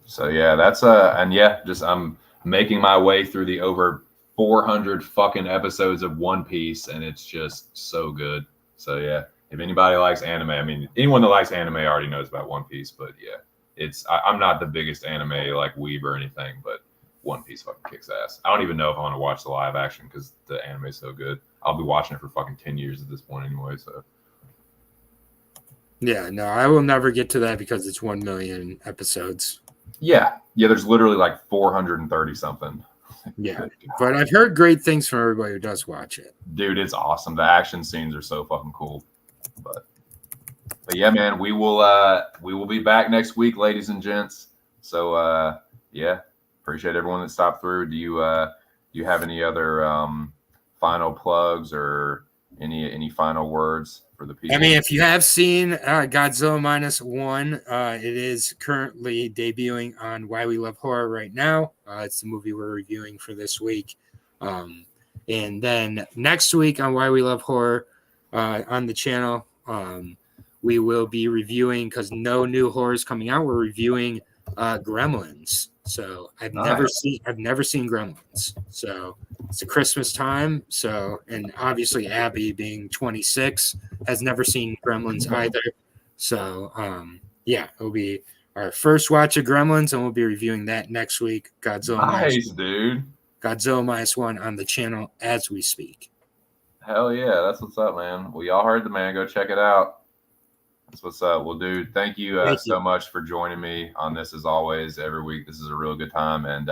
Speaker 1: So yeah, that's and yeah, just I'm making my way through the over 400 fucking episodes of One Piece, and it's just so good. So yeah, if anybody likes anime, I mean, anyone that likes anime already knows about One Piece, but yeah, I'm not the biggest anime like weeb or anything, but One Piece fucking kicks ass. I don't even know if I want to watch the live action because the anime is so good. I'll be watching it for fucking 10 years at this point anyway. So
Speaker 2: yeah, no, I will never get to that because it's 1 million episodes.
Speaker 1: yeah, there's literally like 430 something.
Speaker 2: Yeah, but I've heard great things from everybody who does watch it.
Speaker 1: Dude, it's awesome. The action scenes are so fucking cool. But yeah, man, we will be back next week, ladies and gents. So yeah, appreciate everyone that stopped through. Do you have any other final plugs or any final words for the people?
Speaker 2: I mean, if you have seen Godzilla -1, it is currently debuting on Why We Love Horror right now. It's the movie we're reviewing for this week. And then next week on Why We Love Horror on the channel, we will be reviewing, because no new horror is coming out, we're reviewing Gremlins. So I've
Speaker 1: Nice.
Speaker 2: never seen Gremlins. So it's a Christmas time. So, and obviously Abby being 26 has never seen Gremlins either. So yeah, it'll be our first watch of Gremlins, and we'll be reviewing that next week.
Speaker 1: Nice, dude.
Speaker 2: Godzilla -1 on the channel as we speak.
Speaker 1: Hell yeah, that's what's up, man. Well, y'all heard the man. Go check it out. That's what's up. Well, dude, thank you so much for joining me on this as always. Every week, this is a real good time, and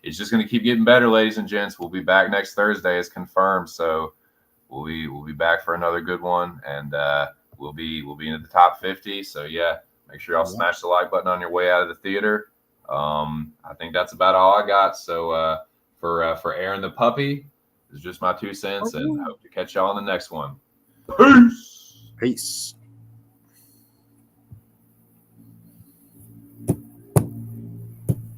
Speaker 1: it's just going to keep getting better, ladies and gents. We'll be back next Thursday, as confirmed. So we'll be back for another good one, and we'll be into the top 50. So yeah, make sure y'all smash the like button on your way out of the theater. I think that's about all I got. So for Aaron the puppy, it's just my 2 cents, and hope to catch y'all on the next one. Peace.
Speaker 2: Peace.